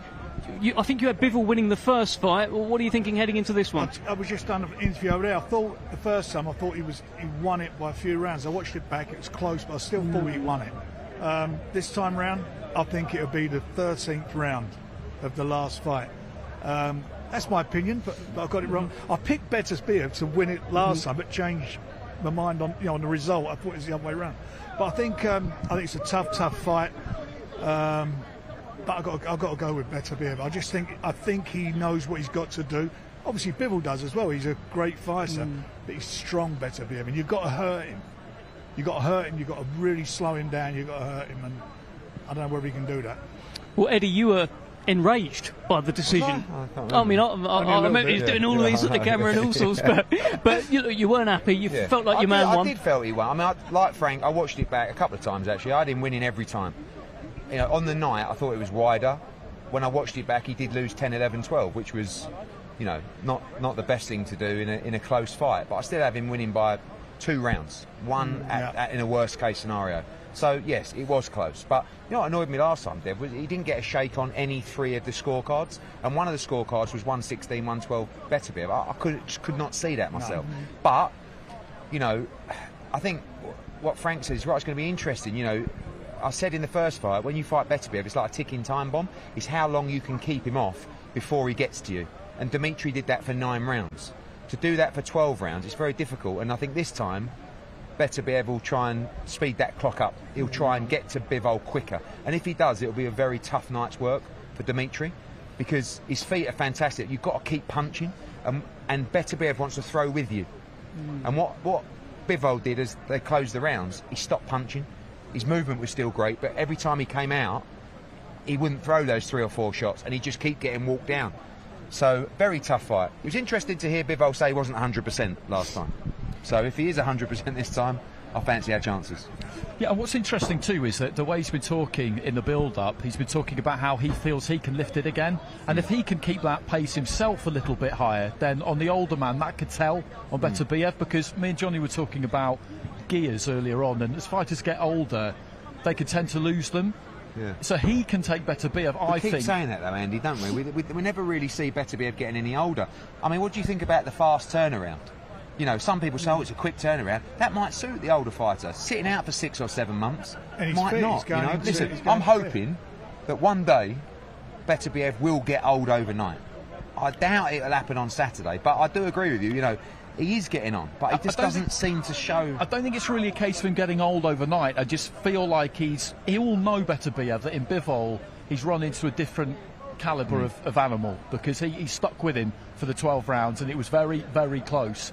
I think you had Bivol winning the first fight. What are you thinking heading into this one? I was just done an interview over there. I thought the first time he won it by a few rounds. I watched it back. It was close, but I still thought he won it. This time round, I think it'll be the 13th round of the last fight. That's my opinion, but I got it wrong. I picked Beterbiev to win it last time, but changed my mind on the result. I thought it was the other way around. But I think it's a tough fight. But I've got to go with Beterbiev. I think he knows what he's got to do. Obviously, Bivol does as well. He's a great fighter, but he's strong, Beterbiev, and you've got to hurt him. You've got to really slow him down. You've got to hurt him, and I don't know whether he can do that. Well, Eddie, you were enraged by the decision. I remember he's doing all of these at the camera and all sorts, but you weren't happy. You felt like your man won. I did feel he won. I mean, like Frank, I watched it back a couple of times actually. I had him winning every time. On the night, I thought it was wider. When I watched it back, he did lose 10, 11, 12, which was, not the best thing to do in a close fight. But I still have him winning by 2 rounds, one in a worst case scenario. So yes, it was close. But what annoyed me last time, Dev, was he didn't get a shake on any 3 of the scorecards, and one of the scorecards was 116, 112 Beterbiev. I could not see that myself. No. But I think what Frank says is right. It's going to be interesting. I said in the first fight, when you fight Beterbiev, it's like a ticking time bomb. It's how long you can keep him off before he gets to you. And Dmitry did that for 9 rounds. To do that for 12 rounds, it's very difficult. And I think this time, Beterbiev will try and speed that clock up. He'll try and get to Bivol quicker. And if he does, it'll be a very tough night's work for Dmitry, because his feet are fantastic. You've got to keep punching. And Beterbiev wants to throw with you. And what Bivol did as they closed the rounds, he stopped punching. His movement was still great, but every time he came out, he wouldn't throw those 3 or 4 shots, and he'd just keep getting walked down. So, very tough fight. It was interesting to hear Bivol say he wasn't 100% last time. So, if he is 100% this time, I fancy our chances. Yeah, and what's interesting too is that the way he's been talking in the build-up, he's been talking about how he feels he can lift it again. And if he can keep that pace himself a little bit higher, then on the older man, that could tell on Beterbiev, because me and Johnny were talking about gears earlier on, and as fighters get older, they can tend to lose them. Yeah. So he can take Beterbiev, I think. We keep saying that though, Andy, don't we? We never really see Beterbiev getting any older. I mean, what do you think about the fast turnaround? Some people say, it's a quick turnaround. That might suit the older fighter. Sitting out for 6 or 7 months might not. Listen, I'm hoping that one day Beterbiev will get old overnight. I doubt it'll happen on Saturday, but I do agree with you. He is getting on, but he just doesn't seem to show. I don't think it's really a case of him getting old overnight. I just feel like he will know Beterbiev that in Bivol he's run into a different calibre of animal, because he stuck with him for the 12 rounds and it was very, very close.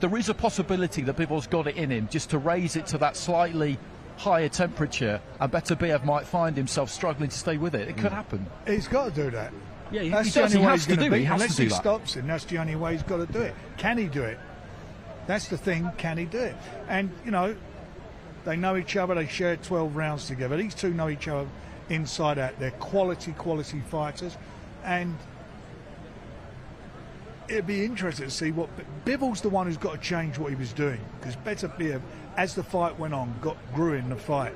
There is a possibility that Bivol's got it in him just to raise it to that slightly higher temperature, and Beterbiev might find himself struggling to stay with it. It could happen. He's got to do that. Yeah, that's the only way he's going to beat him. Unless he stops him, that's the only way he's got to do it. Can he do it? That's the thing, can he do it? And, they know each other, they shared 12 rounds together. These two know each other inside out. They're quality fighters. And it'd be interesting to see what... Bivol's the one who's got to change what he was doing, because Beterbiev, as the fight went on, grew in the fight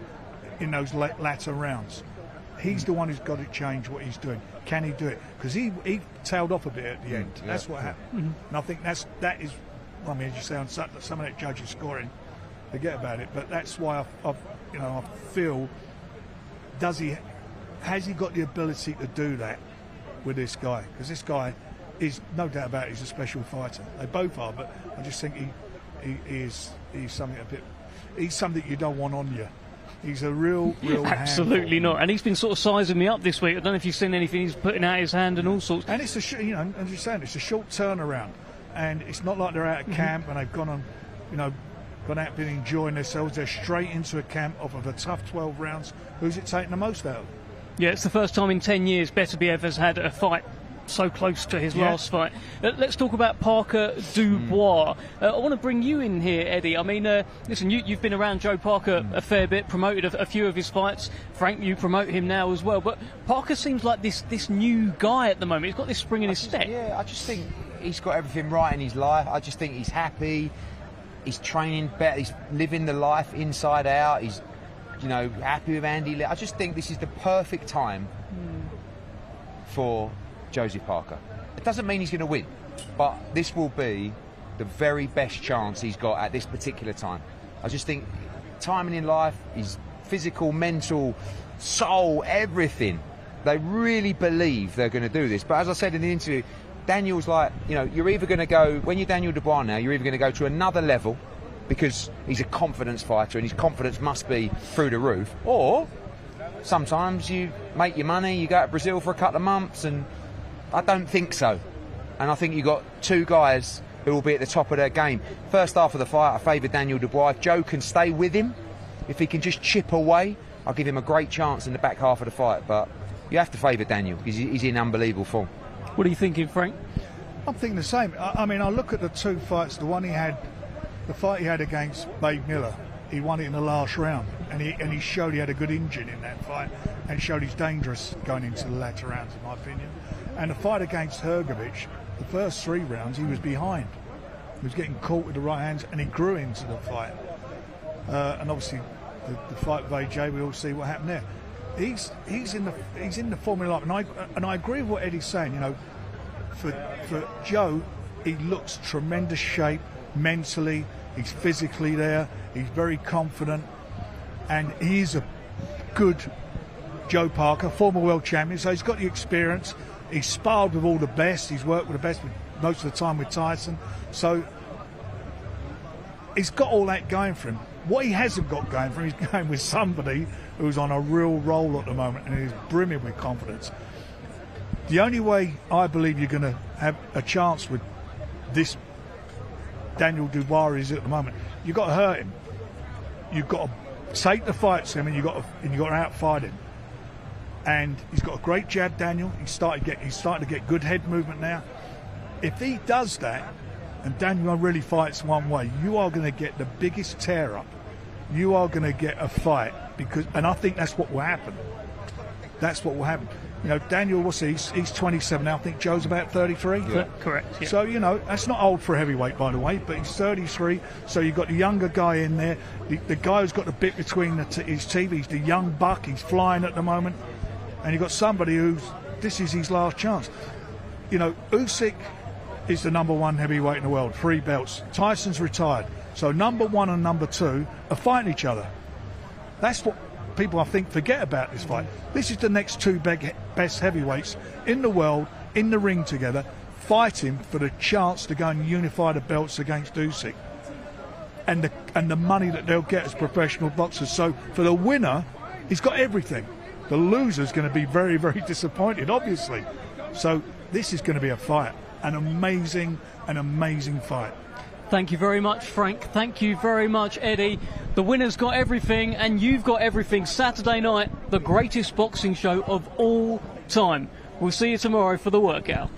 in those latter rounds. He's the one who's got to change what he's doing. Can he do it? Because he tailed off a bit at the end. That's what happened. And I think that is, I mean, as you say, on some of that judges scoring, forget about it. But that's why I feel, has he got the ability to do that with this guy? Because this guy is, no doubt about it, he's a special fighter. They both are, but I just think he's something he's something you don't want on you. He's a real absolutely handful. not. And he's been sort of sizing me up this week. I don't know if you've seen anything. He's putting out his hand and all sorts. And it's as you're saying, it's a short turnaround, and it's not like they're out of camp and they've gone on, gone out been enjoying themselves. They're straight into a camp off of a tough 12 rounds. Who's it taking the most out of? Yeah, it's the first time in 10 years Beterbiev has had a fight so close to his last fight. Let's talk about Parker Dubois. I want to bring you in here, Eddie. I mean, listen, you've been around Joe Parker a fair bit, promoted a few of his fights. Frank, you promote him now as well. But Parker seems like this new guy at the moment. He's got this spring in his step. Yeah, I just think he's got everything right in his life. I just think he's happy. He's training better. He's living the life inside out. He's, you know, happy with Andy. I just think this is the perfect time for Josie Parker. It doesn't mean he's going to win, but this will be the very best chance he's got at this particular time. I just think timing in life, his physical, mental, soul, everything, they really believe they're going to do this. But as I said in the interview, Daniel's like, you know, you're either going to go, when you're Daniel Dubois now, you're either going to go to another level because he's a confidence fighter and his confidence must be through the roof, or sometimes you make your money, you go to Brazil for a couple of months, and I don't think so. And I think you've got two guys who will be at the top of their game. First half of the fight, I favour Daniel Dubois. If Joe can stay with him, if he can just chip away, I'll give him a great chance in the back half of the fight. But you have to favour Daniel because he's in unbelievable form. What are you thinking, Frank? I'm thinking the same. I mean, I look at the two fights. The fight he had against Babe Miller, he won it in the last round, and he showed he had a good engine in that fight, and showed he's dangerous going into the latter rounds, in my opinion. And the fight against Hrgovic, the first 3 rounds he was behind. He was getting caught with the right hands, and he grew into the fight. And obviously, the fight with AJ, we all see what happened there. He's in the formula, and I agree with what Eddie's saying. You know, for Joe, he looks tremendous shape mentally. He's physically there. He's very confident, and he's a good Joe Parker, former world champion. So he's got the experience. He's sparred with all the best. He's worked with the best most of the time with Tyson. So he's got all that going for him. What he hasn't got going for him, he's going with somebody who's on a real roll at the moment and is brimming with confidence. The only way I believe you're going to have a chance with this Daniel Dubois is at the moment, you've got to hurt him. You've got to take the fight to him, and you've got to outfight him. And he's got a great jab, Daniel. He's starting to get good head movement now. If he does that, and Daniel really fights one way, you are going to get the biggest tear up. You are going to get a fight and I think that's what will happen. That's what will happen. You know, Daniel, he's 27 now. I think Joe's about 33. Yeah. Correct. Yeah. So, you know, that's not old for a heavyweight, by the way, but he's 33. So you've got the younger guy in there. The guy who's got the bit between his teeth. He's the young buck. He's flying at the moment. And you've got somebody this is his last chance. You know, Usyk is the #1 heavyweight in the world, 3 belts. Tyson's retired. So #1 and #2 are fighting each other. That's what people, I think, forget about this fight. This is the next 2 best heavyweights in the world, in the ring together, fighting for the chance to go and unify the belts against Usyk. And the money that they'll get as professional boxers. So for the winner, he's got everything. The loser's going to be very, very disappointed, obviously. So this is going to be a fight. An amazing fight. Thank you very much, Frank. Thank you very much, Eddie. The winner's got everything, and you've got everything. Saturday night, the greatest boxing show of all time. We'll see you tomorrow for the workout.